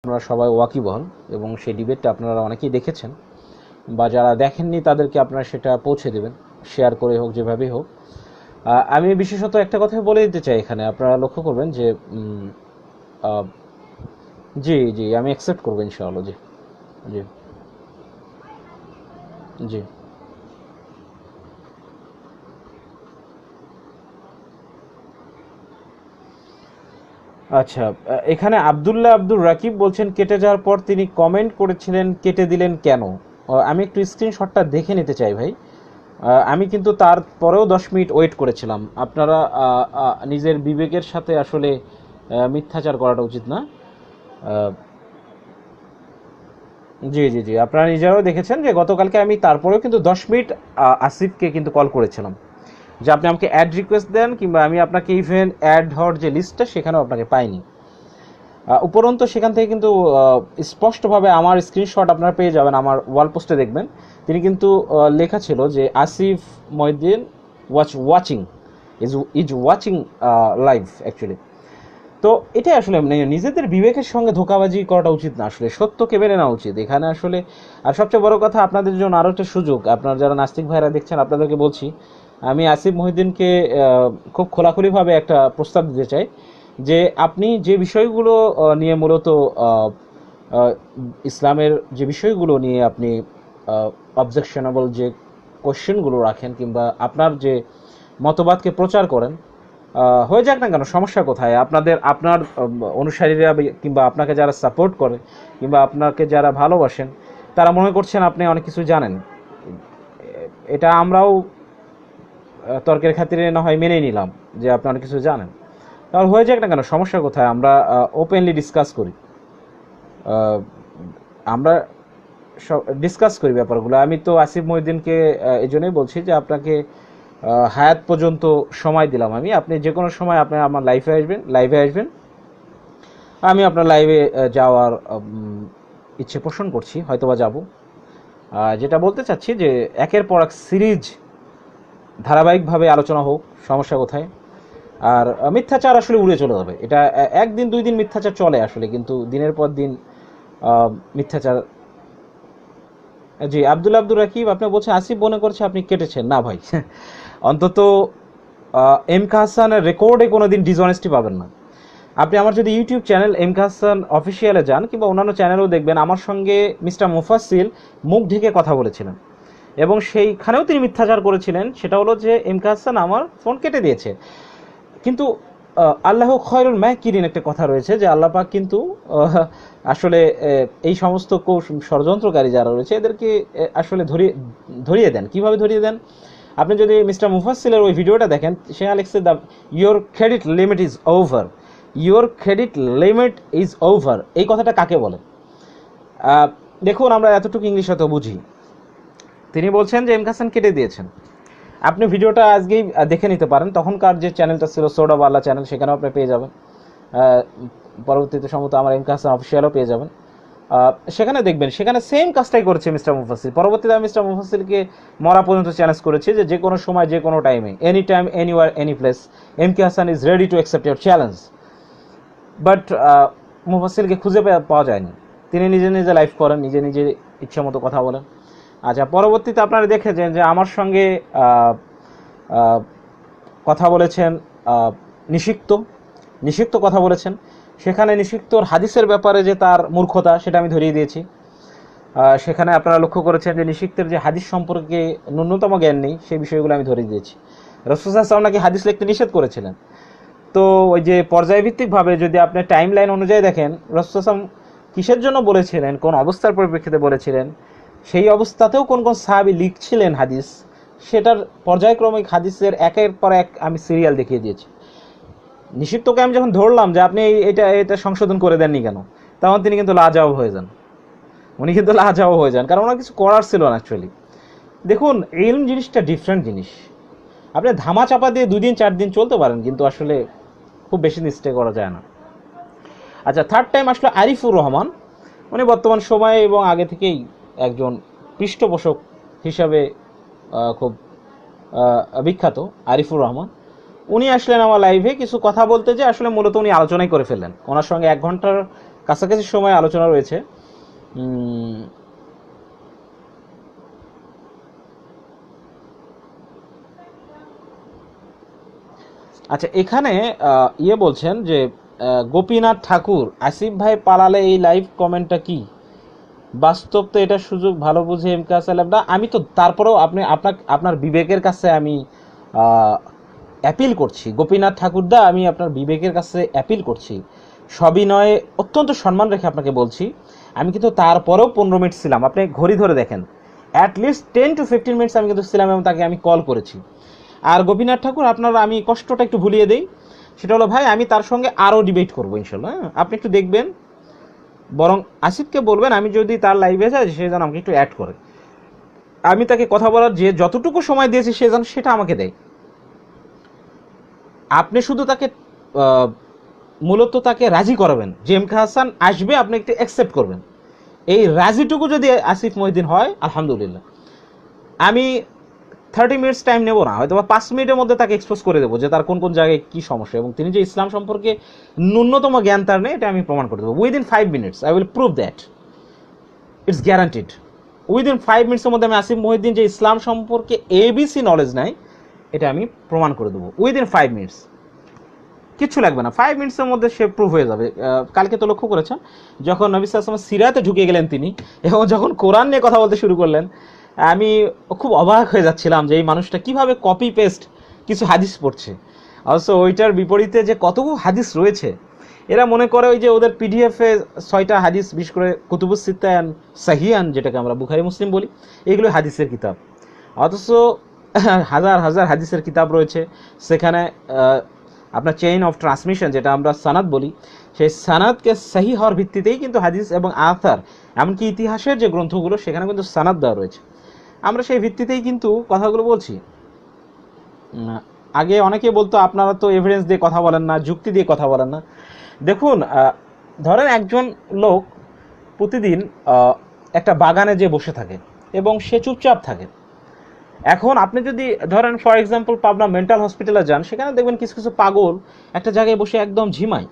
আপনারা সবাই ওয়াকিবহাল এবং সেই ডিবেটটা আপনারা অনেকেই দেখেছেন, বা যারা দেখেননি তাদেরকে আপনারা সেটা পৌঁছে দেবেন, শেয়ার করে হোক, যেভাবেই হোক। আমি বিশেষত একটা কথা বলে দিতে চাই এখানে, আপনারা লক্ষ্য করবেন যে জি জি আমি অ্যাকসেপ্ট করবো ইনশাআল্লাহ। জি জি জি আচ্ছা, এখানে আব্দুর রাকিব বলছেন কেটে যাওয়ার পর তিনি কমেন্ট করেছিলেন কেটে দিলেন কেন। আমি একটু স্ক্রিনশটটা দেখে নিতে চাই ভাই। আমি কিন্তু তারপরেও 10 মিনিট ওয়েট করেছিলাম। আপনারা নিজের বিবেকের সাথে আসলে মিথ্যাচার করাটা উচিত না। জি জি জি আপনারা নিজেরাও দেখেছেন যে গতকালকে আমি তারপরেও কিন্তু 10 মিনিট আসিফকে কিন্তু কল করেছিলাম যে আপনি আমাকে অ্যাড রিকোয়েস্ট দেন, কিংবা আমি আপনাকে ইভেন অ্যাড হওয়ার যে লিস্টটা সেখানেও আপনাকে পাইনি। উপরন্তু সেখান থেকে কিন্তু স্পষ্টভাবে আমার স্ক্রিনশট আপনারা পেয়ে যাবেন, আমার ওয়াল পোস্টে দেখবেন। তিনি কিন্তু লেখা ছিল যে Asif Mohiuddin watching is watching live actually. তো এটাই আসলে নিজেদের বিবেকের সঙ্গে ধোঁকাবাজি করাটা উচিত না, আসলে সত্যকে মেনে নেওয়া উচিত এখানে আসলে। আর সবচেয়ে বড় কথা, আপনাদের জন্য আরও একটা সুযোগ, আপনারা যারা নাস্তিক ভাইরা দেখছেন আপনাদেরকে বলছি, আমি আসিফ মহিউদ্দিনকে খুব খোলাখুলিভাবে একটা প্রস্তাব দিতে চাই যে আপনি যে বিষয়গুলো নিয়ে মূলত ইসলামের যে বিষয়গুলো নিয়ে আপনি অবজেকশনেবল যে কোশ্চেনগুলো রাখেন, কিংবা আপনার যে মতবাদকে প্রচার করেন, হয়ে যাক না কেন, সমস্যা কোথায়? আপনার অনুসারীরা কিংবা আপনাকে যারা সাপোর্ট করে কিংবা আপনাকে যারা ভালোবাসেন তারা মনে করছেন আপনি অনেক কিছু জানেন। এটা আমরাও তর্কের খাতিরে না হয় মেনে নিলাম যে আপনি অনেক কিছু জানেন, তাহলে হয়ে যাক না কেন, সমস্যা কোথায়? আমরা ওপেনলি ডিসকাস করি, আমরা ডিসকাস করি ব্যাপারগুলো। আমি তো আসিফ মহিউদ্দিনকে এই জন্যই বলছি যে আপনাকে হায়াত পর্যন্ত সময় দিলাম আমি, আপনি যে কোনো সময় আপনি আমার লাইভে আসবেন, আমি আপনার লাইভে যাওয়ার ইচ্ছে পোষণ করছি, হয়তোবা যাব। যেটা বলতে চাচ্ছি যে একের পর এক সিরিজ ধারাবাহিকভাবে আলোচনা হোক, সমস্যা কোথায়? আর মিথ্যাচার আসলে উড়ে চলে যাবে, এটা একদিন 2 দিন মিথ্যাচার চলে আসলে, কিন্তু দিনের পর দিন মিথ্যাচার। জি আব্দুর রাকিব আপনি বলছেন আসিফ মনে করছে আপনি কেটেছেন না ভাই। অন্তত এম কে হাসানের রেকর্ডে কোনো দিন ডিসঅনেস্টি পাবেন না। আপনি আমার যদি YouTube channel M K Hasan অফিসিয়ালে যান, কিংবা অন্যান্য চ্যানেলেও দেখবেন আমার সঙ্গে মিস্টার মুফাসিল মুখ ঢেকে কথা বলেছিলেন, এবং সেইখানেও তিনি মিথ্যাচার করেছিলেন। সেটা হলো যে এম কে হাসান আমার ফোন কেটে দিয়েছে, কিন্তু আল্লাহ খয়রুল মাকিরিন একটা কথা রয়েছে যে আল্লাহ পাক কিন্তু আসলে এই সমস্ত ষড়যন্ত্রকারী যারা রয়েছে এদেরকে আসলে ধরিয়ে দেন। কিভাবে ধরিয়ে দেন? আপনি যদি মিস্টার মুফাসিলের ওই ভিডিওটা দেখেন, সে লিখছে the your credit limit is over, your credit limit is over. এই কথাটা কাকে বলে? দেখুন, আমরা এতটুকু ইংলিশ হয়তো বুঝি। তিনি বলছেন যে এম কে হাসান কেটে দিয়েছেন। আপনি ভিডিওটা আজকেই দেখে নিতে পারেন, তখনকার যে চ্যানেলটা ছিল সোডাবাল্লা চ্যানেল, সেখানেও আপনি পেয়ে যাবেন। পরবর্তীতে সম্ভবত আমার এম কে হাসান অফিসিয়ালও পেয়ে যাবেন, সেখানে দেখবেন। সেখানে সেম কাজটাই করেছে মিস্টার মুফাসিল। পরবর্তীতে আমি মিস্টার মুফাসিলকে মরা পর্যন্ত চ্যালেঞ্জ করেছি যে কোনো সময় যে কোনো টাইমে, any time, anywhere, any place, M K Hasan is ready to accept your challenge. But মুফাসিলকে খুঁজে পাওয়া যায়নি। তিনি নিজে লাইভ করেন, নিজে ইচ্ছা মতো কথা বলেন। আচ্ছা, পরবর্তীতে আপনারা দেখেছেন যে আমার সঙ্গে কথা বলেছেন নিষিক্ত কথা বলেছেন। সেখানে নিষিক্তর হাদিসের ব্যাপারে যে তার মূর্খতা, সেটা আমি ধরিয়ে দিয়েছি। সেখানে আপনারা লক্ষ্য করেছেন যে নিষিক্তের যে হাদিস সম্পর্কে ন্যূনতম জ্ঞান নেই, সেই বিষয়গুলো আমি ধরিয়ে দিয়েছি। রাসূল সাল্লাল্লাহু আলাইহি ওয়াসাল্লাম নাকি হাদিস লিখতে নিষেধ করেছিলেন। তো ওই যে পর্যায়ভিত্তিকভাবে যদি আপনি টাইম লাইন অনুযায়ী দেখেন, রাসূল সাল্লাল্লাহু আলাইহি ওয়াসাল্লাম কিসের জন্য বলেছিলেন, কোন অবস্থার পরিপ্রেক্ষিতে বলেছিলেন, সেই অবস্থাতেও কোন সাহাবী লিখছিলেন হাদিস, সেটার পর্যায়ক্রমিক হাদিসের একের পর এক আমি সিরিয়াল দেখিয়ে দিয়েছি। নিষিক্তকে আমি যখন ধরলাম যে আপনি এটা সংশোধন করে দেননি কেন, তখন তিনি কিন্তু লাজবাব হয়ে যান। কারণ ওনার কিছু করার ছিল না অ্যাকচুয়ালি। দেখুন, ইলম জিনিসটা ডিফারেন্ট জিনিস। আপনি ধামা চাপা দিয়ে 2 দিন 4 দিন চলতে পারেন, কিন্তু আসলে খুব বেশি দিন স্টে করা যায় না। আচ্ছা, থার্ড টাইম আসলে আরিফুর রহমান। উনি বর্তমান সময়ে এবং আগে থেকেই একজন পৃষ্ঠপোষক হিসাবে খুব বিখ্যাত, আরিফুর রহমান। উনি আসলেন আমার লাইভে কিছু কথা বলতে, যে আসলে মূলত উনি আলোচনাই করে ফেললেন। ওনার সঙ্গে 1 ঘন্টার কাছাকাছি সময় আলোচনা রয়েছে। আচ্ছা, এখানে বলছেন যে গোপীনাথ ঠাকুর, আসিফ ভাই পালালে এই লাইভ কমেন্টটা কি বাস্তব? তো এটা সুযোগ ভালো বুঝে এম কে হাসান না। আমি তো তারপরেও আপনার বিবেকের কাছে আমি অ্যাপিল করছি গোপীনাথ ঠাকুরদা, আমি আপনার বিবেকের কাছে অ্যাপিল করছি, সবিনয়ে অত্যন্ত সম্মান রেখে আপনাকে বলছি। আমি কিন্তু তারপরেও 15 মিনিট ছিলাম, আপনি ঘড়ি ধরে দেখেন, অ্যাটলিস্ট 10 to 15 মিনিটস আমি কিন্তু ছিলাম এবং তাকে আমি কল করেছি। আর গোপীনাথ ঠাকুর, আপনারা আমি কষ্টটা একটু ভুলিয়ে দিই, সেটা হলো ভাই আমি তার সঙ্গে আরও ডিবেট করবো ইনশাল্লাহ। আপনি একটু দেখবেন, বরং আসিফকে বলবেন আমি যদি তার লাইভে যাই সে যেন আমাকে একটু অ্যাড করে, আমি তাকে কথা বলার যে যতটুকু সময় দিয়েছি সে যেন সেটা আমাকে দেয়। আপনি শুধু তাকে মূলত তাকে রাজি করাবেন যে এম কে হাসান আসবে, আপনি একটু অ্যাকসেপ্ট করবেন। এই রাজিটুকু যদি আসিফ মহিউদ্দিন হয় আলহামদুলিল্লাহ, আমি 30 মিনিটস টাইম নেবো না, হয়তো বা 5 মিনিটের মধ্যে তাকে এক্সপোজ করে দেবো যে তার কোন কোন জায়গায় কী সমস্যা, এবং তিনি যে ইসলাম সম্পর্কে ন্যূনতম জ্ঞান তার নেই, এটা আমি প্রমাণ করে দেবো। Within 5 minutes I will prove that, it's guaranteed. Within 5 মিনিটসের মধ্যে আমি আসিফ মহিউদ্দিন যে ইসলাম সম্পর্কে ABC নলেজ নাই, এটা আমি প্রমাণ করে দেবো উইদিন 5 মিনিটস। কিচ্ছু লাগবে না, 5 মিনিটসের মধ্যে সে প্রুভ হয়ে যাবে। কালকে তো লক্ষ্য করেছেন যখন নবী সাল্লাল্লাহু আলাইহি ওয়াসাল্লাম সিরাতে ঢুকে গেলেন তিনি, এবং যখন কোরআন নিয়ে কথা বলতে শুরু করলেন, আমি খুব অবাক হয়ে যাচ্ছিলাম যে এই মানুষটা কিভাবে কপি পেস্ট কিছু হাদিস পড়ছে। অবশ্য ওইটার বিপরীতে যে কতগুলো হাদিস রয়েছে, এরা মনে করে ওই যে ওদের পিডিএফে 6টা হাদিস, বিশেষ করে কুতুবুস সিত্তা অ্যান্ড সাহিয়ান, যেটাকে আমরা বুখারী মুসলিম বলি, এগুলো হাদিসের কিতাব। অথচ হাজার হাজার হাদিসের কিতাব রয়েছে, সেখানে আপনার চেইন অফ ট্রান্সমিশন, যেটা আমরা সানাদ বলি, সেই সানাদকে সহি হওয়ার ভিত্তিতেই কিন্তু হাদিস এবং আথার, এমনকি ইতিহাসের যে গ্রন্থগুলো, সেখানে কিন্তু সানাদ দেওয়া রয়েছে। আমরা সেই ভিত্তিতেই কিন্তু কথাগুলো বলছি। আগে অনেকে বলতো আপনারা তো এভিডেন্স দিয়ে কথা বলেন না, যুক্তি দিয়ে কথা বলেন না। দেখুন, ধরেন একজন লোক প্রতিদিন একটা বাগানে যে বসে থাকে এবং সে চুপচাপ থাকে। এখন আপনি যদি ধরেন ফর এক্সাম্পল পাবনা মেন্টাল হসপিটালে যান, সেখানে দেখবেন কিছু কিছু পাগল একটা জায়গায় বসে একদম ঝিমায়।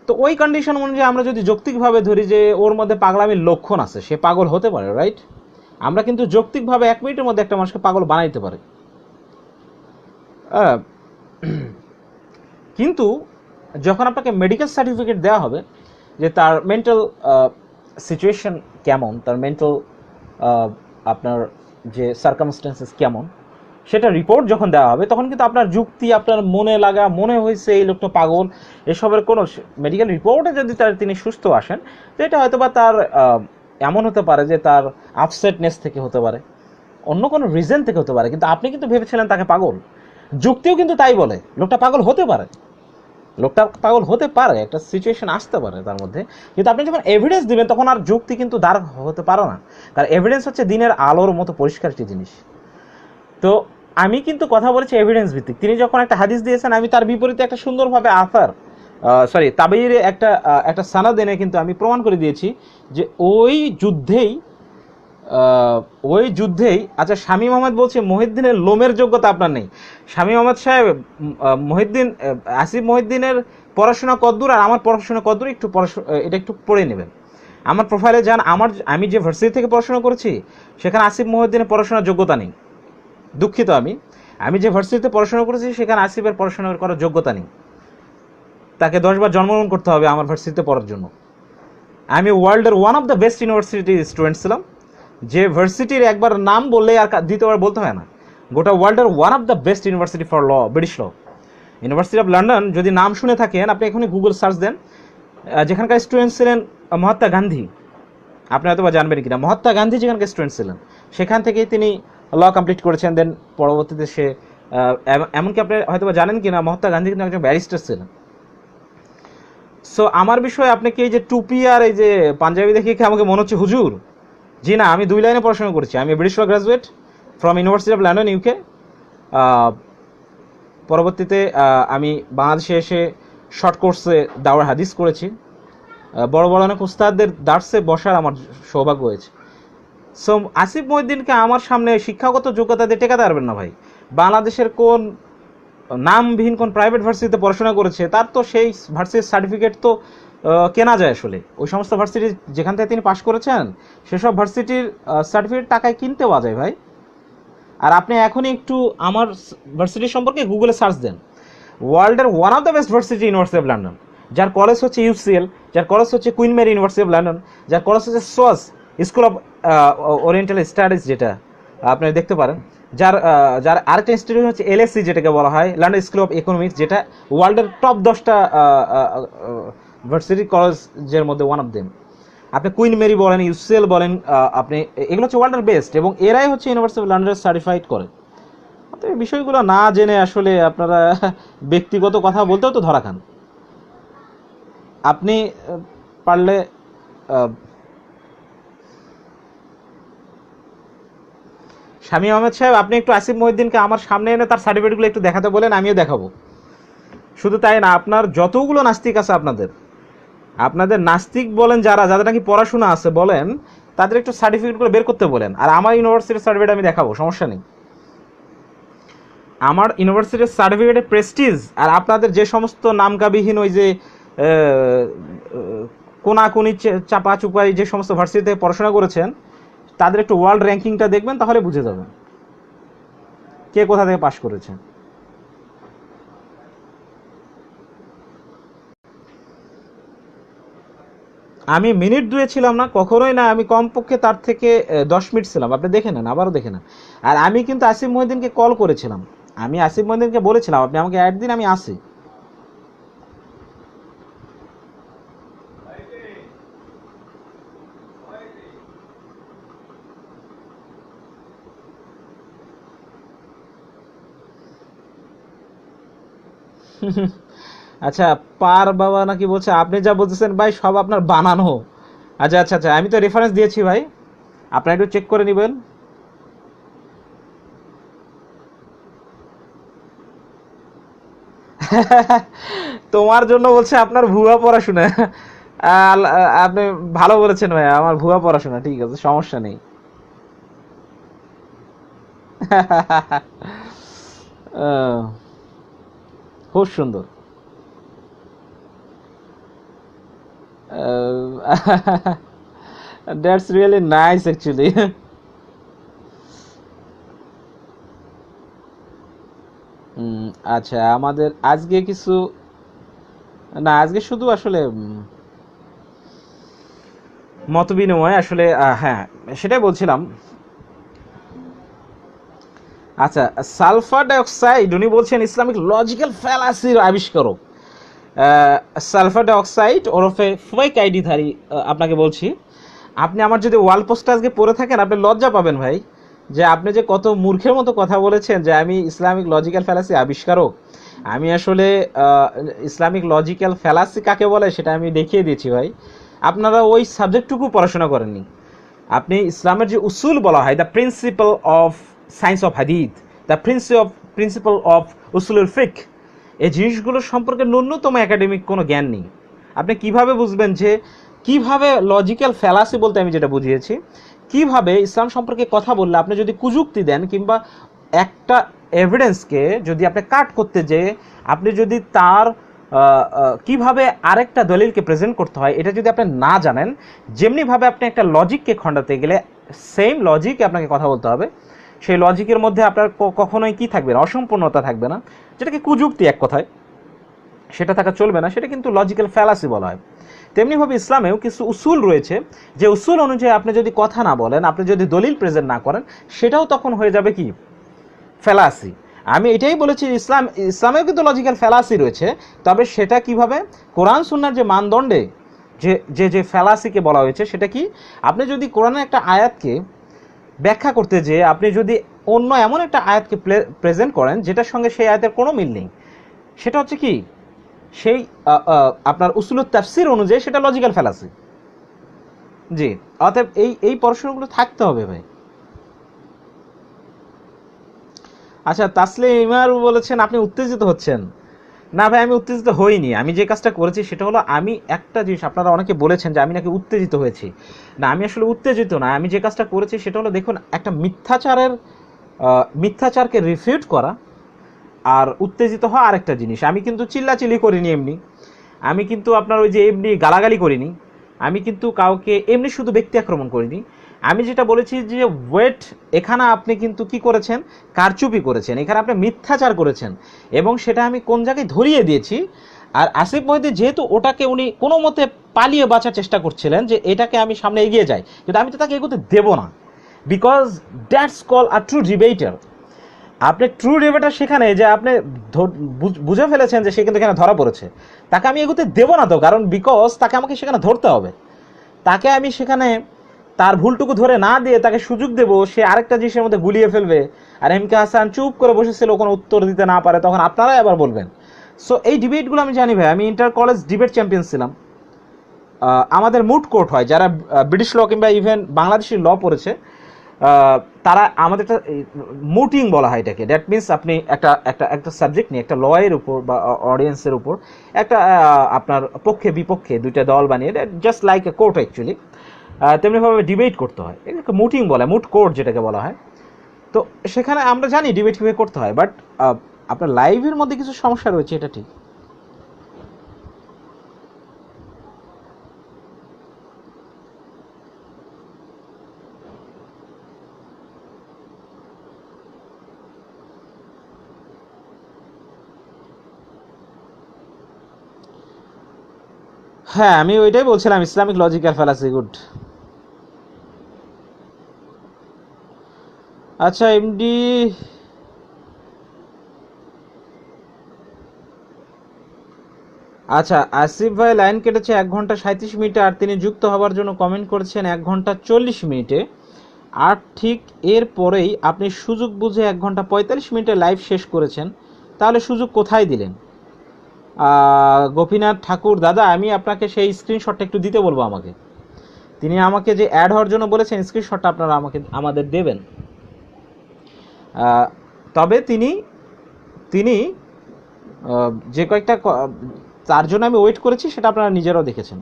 তো ওই কন্ডিশন অনুযায়ী আমরা যদি যৌক্তিকভাবে ধরি যে ওর মধ্যে পাগলামির লক্ষণ আছে, সে পাগল হতে পারে, রাইট? আমরা কিন্তু যৌক্তিকভাবে 1 মিনিটের মধ্যে একটা মানুষকে পাগল বানাইতে পারি। কিন্তু যখন আপনাকে মেডিকেল সার্টিফিকেট দেওয়া হবে যে তার মেন্টাল সিচুয়েশন কেমন, তার মেন্টাল আপনার যে সার্কামস্টেন্সেস কেমন, সেটা রিপোর্ট যখন দেওয়া হবে, তখন কিন্তু আপনার যুক্তি, আপনার মনে লাগা, মনে হয়েছে এই লোকটা পাগল, এসবের কোনো মেডিকেল রিপোর্টে যদি তিনি সুস্থ আসেন, তো এটা হয়তো বা তার এমন হতে পারে যে তার আপসেটনেস থেকে হতে পারে, অন্য কোনো রিজন থেকে হতে পারে। কিন্তু আপনি কিন্তু ভেবেছিলেন তাকে পাগল। যুক্তিও কিন্তু তাই বলে লোকটা পাগল হতে পারে, লোকটা পাগল হতে পারে, একটা সিচুয়েশন আসতে পারে তার মধ্যে। কিন্তু আপনি যখন এভিডেন্স দিবেন, তখন আর যুক্তি কিন্তু দাঁড় হতে পারে না, কারণ এভিডেন্স হচ্ছে দিনের আলোর মতো পরিষ্কার একটি জিনিস। তো আমি কিন্তু কথা বলেছি এভিডেন্স ভিত্তিক। তিনি যখন একটা হাদিস দিয়েছেন, আমি তার বিপরীতে একটা সুন্দরভাবে তাবিরে একটা সানাদ এনে কিন্তু আমি প্রমাণ করে দিয়েছি যে ওই যুদ্ধেই আচ্ছা, শামীম আহমেদ বলছে মহিউদ্দিনের লোমের যোগ্যতা আপনার নেই। শামীম আহমেদ সাহেব, আসিফ মহিউদ্দিনের পড়াশোনা কদ্দূর আর আমার পড়াশোনা কদ্দূর, এটা একটু পড়ে নেবেন। আমার প্রোফাইলে যান, আমি যে ভার্সিটি থেকে পড়াশোনা করেছি, সেখানে আসিফ মহিউদ্দিনের পড়াশোনার যোগ্যতা নেই। দুঃখিত, আমি যে ভার্সিটিতে পড়াশোনা করেছি সেখানে আসিফের পড়াশোনা করার যোগ্যতা নেই। তাকে 10 বার জন্মগ্রহণ করতে হবে আমার ভার্সিটিতে পড়ার জন্য। আমি ওয়ার্ল্ডের ওয়ান অফ দ্য বেস্ট ইউনিভার্সিটির স্টুডেন্ট ছিলাম, যে ভার্সিটির একবার নাম বললে আর দ্বিতীয়বার বলতে হয় না। গোটা ওয়ার্ল্ডের one of the best university for law, British law, university of London. যদি নাম শুনে থাকেন, আপনি এখনই গুগল সার্চ দেন, যেখানকার স্টুডেন্ট ছিলেন মহাত্মা গান্ধী, আপনি হয়তো বা জানবেন কিনা, মহাত্মা গান্ধী যেখানকার স্টুডেন্ট ছিলেন, সেখান থেকেই তিনি ল কমপ্লিট করেছেন। দেন পরবর্তীতে সে এমনকি আপনি হয়তো বা জানেন কিনা, মহাত্মা গান্ধী কিন্তু একজন ব্যারিস্টার ছিলেন। সো আমার বিষয়ে আপনি কি এই যে টুপি আর এই যে পাঞ্জাবি দেখে কি আমাকে মনে হচ্ছে হুজুর? জি না, আমি 2 লাইনে পড়াশোনা করেছি। আমি British law graduate from university of London, UK. পরবর্তীতে আমি বাংলাদেশে এসে শর্ট কোর্সে দাওয়ার হাদিস করেছি। বড় বড় অনেক উস্তাদদের দার্সে বসার আমার সৌভাগ্য হয়েছে। সো আসিফ মহিউদ্দিনকে আমার সামনে শিক্ষাগত যোগ্যতা দিয়ে টেকাতে পারবেন না ভাই। বাংলাদেশের কোন নামবিহীন কোন প্রাইভেট ভার্সিটিতে পড়াশোনা করেছে, তার তো সেই ভার্সিটির সার্টিফিকেট তো কেনা যায় আসলে। ওই সমস্ত ভার্সিটি যেখান থেকে তিনি পাশ করেছেন সেসব ভার্সিটির সার্টিফিকেট টাকায় কিনতে পাওয়া যায় ভাই। আর আপনি এখনই একটু আমার ভার্সিটি সম্পর্কে গুগলে সার্চ দেন, ওয়ার্ল্ডের one of the best varsity university of London, যার কলেজ হচ্ছে ইউসিএল, যার কলেজ হচ্ছে Queen Mary university of London, যার কলেজ হচ্ছে SOAS school of oriental studies, যেটা আপনি দেখতে পারেন, যার যার আরেকটা ইনস্টিটিউট হচ্ছে এলএসসি, যেটাকে বলা হয় লন্ডন স্কুল অফ ইকোনমিক্স, যেটা ওয়ার্ল্ডের টপ 10টা ভার্সিটি কলেজের মধ্যে ওয়ান অফ দেম। আপনি কুইন মেরি বলেন, ইউসিএল বলেন, আপনি এগুলো হচ্ছে ওয়ার্ল্ডের বেস্ট, এবং এরাই হচ্ছে ইউনিভার্সিটি অফ লন্ডনের সার্টিফাইড করে। তো এই বিষয়গুলো না জেনে আসলে আপনারা ব্যক্তিগত কথা বলতেও তো ধরা খান। আপনি পারলে শামীম আহমেদ সাহেব, আপনি একটু আসিফ মহিউদ্দিনকে আমার সামনে এনে তার সার্টিফিকেটগুলো একটু দেখাতে বলেন, আমিও দেখাবো। শুধু তাই না, আপনার যতগুলো নাস্তিক আছে আপনাদের নাস্তিক বলেন যাদের নাকি পড়াশোনা আছে বলেন, তাদের একটু সার্টিফিকেটগুলো বের করতে বলেন। আর আমার ইউনিভার্সিটির সার্টিফিকেট আমি দেখাবো, সমস্যা নেই। আমার ইউনিভার্সিটির সার্টিফিকেটের প্রেস্টিজ আর আপনাদের যে সমস্ত নামকাবিহীন ওই যে কোনাকুনি চাপা চুপাই যে সমস্ত ভার্সিটিতে পড়াশোনা করেছেন, তাদের একটু ওয়ার্ল্ড র্যাঙ্কিংটা দেখবেন, তাহলে বুঝে যাবেন কে কোথা থেকে পাশ করেছেন। আমি মিনিট 2 ছিলাম না, কখনোই না। আমি কমপক্ষে তার থেকে 10 মিনিট ছিলাম। আপনি দেখে নেন, আবারও দেখে নেন। আর আমি কিন্তু আসিফ মহিউদ্দিনকে কল করেছিলাম, আমি আসিফ মহিউদ্দিনকে বলেছিলাম আপনি আমাকে অ্যাড দিন, আমি আসি। আচ্ছা, পার বাবা নাকি বলছে, আপনি যা বলতেছেন ভাই সব আপনার বানানো। আচ্ছা আচ্ছা আচ্ছা, আমি তো রেফারেন্স দিয়েছি ভাই, আপনারা একটু চেক করে নেবেন। তোমার জন্য বলছে আপনার ভুয়া পড়াশোনা। আপনি ভালো বলেছেন ভাই, আমার ভুয়া পড়াশোনা, ঠিক আছে, সমস্যা নেই। আহ, খুব সুন্দর। That's really nice actually. আচ্ছা, আমাদের আজকে কিছু না, আজকে শুধু আসলে মতবিনিময় আসলে, হ্যাঁ সেটাই বলছিলাম। আচ্ছা, সালফার ডাইঅক্সাইড উনি বলছেন ইসলামিক লজিক্যাল ফ্যালাসির আবিষ্কারক। সালফার ডাইঅক্সাইড ওরফে ফেক আইডিধারী আপনাকে বলছি, আপনি আমার যদি ওয়াল পোস্টটা আজকে পড়ে থাকেন আপনি লজ্জা পাবেন ভাই, যে আপনি যে কত মূর্খের মতো কথা বলেছেন যে আমি ইসলামিক লজিক্যাল ফ্যালাসি আবিষ্কারক। আমি আসলে ইসলামিক লজিক্যাল ফ্যালাসি কাকে বলে সেটা আমি দেখিয়ে দিয়েছি ভাই। আপনারা ওই সাবজেক্টটুকু পড়াশোনা করেননি। আপনি ইসলামের যে উসুল বলা হয়, the principle of science of হাদিদ, দ্য প্রিন্সিপাল অফ উসুলুল ফিক, এই জিনিসগুলো সম্পর্কে ন্যূনতম একাডেমিক কোনো জ্ঞান নেই। আপনি কিভাবে বুঝবেন যে কিভাবে লজিক্যাল ফ্যালাসি বলতে আমি যেটা বুঝিয়েছি, কিভাবে ইসলাম সম্পর্কে কথা বললে আপনি যদি কুযুক্তি দেন কিংবা একটা এভিডেন্সকে যদি আপনি কাট করতে যেয়ে আপনি যদি তার কিভাবে আরেকটা দলিলকে প্রেজেন্ট করতে হয় এটা যদি আপনি না জানেন, যেমনিভাবে আপনি একটা লজিককে খণ্ডাতে গেলে সেম লজিকে আপনাকে কথা বলতে হবে, সেই লজিকের মধ্যে আপনার কখনোই কি থাকবে না, অসম্পূর্ণতা থাকবে না, যেটাকে কুযুক্তি এক কথায়, সেটা থাকা চলবে না, সেটা কিন্তু লজিক্যাল ফ্যালাসি বলা হয়। তেমনিভাবে ইসলামেও কিছু উসুল রয়েছে, যে উসুল অনুযায়ী আপনি যদি কথা না বলেন, আপনি যদি দলিল প্রেজেন্ট না করেন, সেটাও তখন হয়ে যাবে কি, ফ্যালাসি। আমি এটাই বলেছি, ইসলামেও কিন্তু লজিক্যাল ফ্যালাসি রয়েছে, তবে সেটা কিভাবে কোরআন সুন্নাহর যে মানদণ্ডে যে যে যে ফ্যালাসিকে বলা হয়েছে সেটা কি, আপনি যদি কোরআনের একটা আয়াতকে ব্যাখ্যা করতে যেয়ে আপনি যদি অন্য এমন একটা আয়াতকে প্রেজেন্ট করেন যেটার সঙ্গে সেই আয়াতের কোনো মিল নেই, সেটা হচ্ছে কি, সেই আপনার উসুলুত তাফসির অনুযায়ী সেটা লজিক্যাল ফ্যালাসি। জি, অতএব এই পড়াশোনাগুলো থাকতে হবে ভাই। আচ্ছা, তাসলিমার বলেছেন আপনি উত্তেজিত হচ্ছেন। না ভাই, আমি উত্তেজিত হইনি। আমি যে কাজটা করেছি সেটা হলো, আমি একটা জিনিস, আপনারা অনেকে বলেছেন যে আমি নাকি উত্তেজিত হয়েছি। না, আমি আসলে উত্তেজিত না। আমি যে কাজটা করেছি সেটা হলো, দেখুন, একটা মিথ্যাচারকে রিফিউট করা আর উত্তেজিত হওয়া আরেকটা জিনিস। আমি কিন্তু চিল্লাচিল্লি করিনি এমনি। আমি কিন্তু আপনার ওই যে এমনি গালাগালি করিনি, আমি কিন্তু কাউকে এমনি শুধু ব্যক্তি আক্রমণ করিনি। আমি যেটা বলেছি যে ওয়েট, এখানে আপনি কিন্তু কি করেছেন, কারচুপি করেছেন, এখানে আপনি মিথ্যাচার করেছেন, এবং সেটা আমি কোন জায়গায় ধরিয়ে দিয়েছি। আর আসিফ মহিউদ্দিন যেহেতু ওটাকে উনি কোনো মতে পালিয়ে বাঁচার চেষ্টা করছিলেন যে এটাকে আমি সামনে এগিয়ে যাই, কিন্তু আমি তো তাকে এগোতে দেবো না, because that's call a true debater. আপনি ট্রু ডিবেটার সেখানে যে আপনি বুঝে ফেলেছেন যে সে কিন্তু এখানে ধরা পড়েছে, তাকে আমি এগোতে দেবো না তো, কারণ বিকজ তাকে আমাকে সেখানে ধরতে হবে। তাকে আমি সেখানে তার ভুলটুকু ধরে না দিয়ে তাকে সুযোগ দেবো, সে আরেকটা জিনিসের মধ্যে গুলিয়ে ফেলবে, আর এম কে হাসান চুপ করে বসেছিল, কোনো উত্তর দিতে না পারে, তখন আপনারাই আবার বলবেন। সো এই ডিবেটগুলো আমি জানি ভাই, আমি ইন্টার কলেজ ডিবেট চ্যাম্পিয়ন ছিলাম। আমাদের মুড কোর্ট হয়, যারা ব্রিটিশ ল কিংবা ইভেন বাংলাদেশি ল পড়েছে, তারা আমাদেরটা মুটিং বলা হয় এটাকে। দ্যাট মিনস আপনি একটা একটা একটা সাবজেক্ট নিয়ে একটা লয়ের উপর বা অডিয়েন্সের উপর একটা আপনার পক্ষে বিপক্ষে দুইটা দল বানিয়ে, just like a court actually, তেমনিভাবে ডিবেট করতে হয়, এটাকে মুটিং বলা হয়, মুট কোর্ট যেটাকে বলা হয়। তো সেখানে আমরা জানি ডিবেট কীভাবে করতে হয়, বাট আপনার লাইভের মধ্যে কিছু সমস্যা রয়েছে, এটা ঠিক। হ্যাঁ, আমি ওইটাই বলছিলাম, ইসলামিক লজিক্যাল ফ্যালাসি, গুড। আচ্ছা এমডি, আচ্ছা আসিফ ভাই লাইন কেটেছে 1 ঘন্টা 37 মিনিটে, আর তিনি যুক্ত হওয়ার জন্য কমেন্ট করেছেন 1 ঘন্টা 40 মিনিটে। আর ঠিক এর পরেই আপনি সুযোগ বুঝে 1 ঘন্টা 45 মিনিটে লাইভ শেষ করেছেন, তাহলে সুযোগ কোথায় দিলেন? গোপীনাথ ঠাকুর দাদা, আমি আপনাকে সেই স্ক্রিনশটটা একটু দিতে বলবো আমাকে। তিনি আমাকে যে অ্যাড হওয়ার জন্য বলেছেন, স্ক্রিনশটটা আপনারা আমাদের দেবেন। তবে তিনি তিনি যে কয়েকটা তার জন্য আমি ওয়েট করেছি, সেটা আপনারা নিজেরাও দেখেছেন।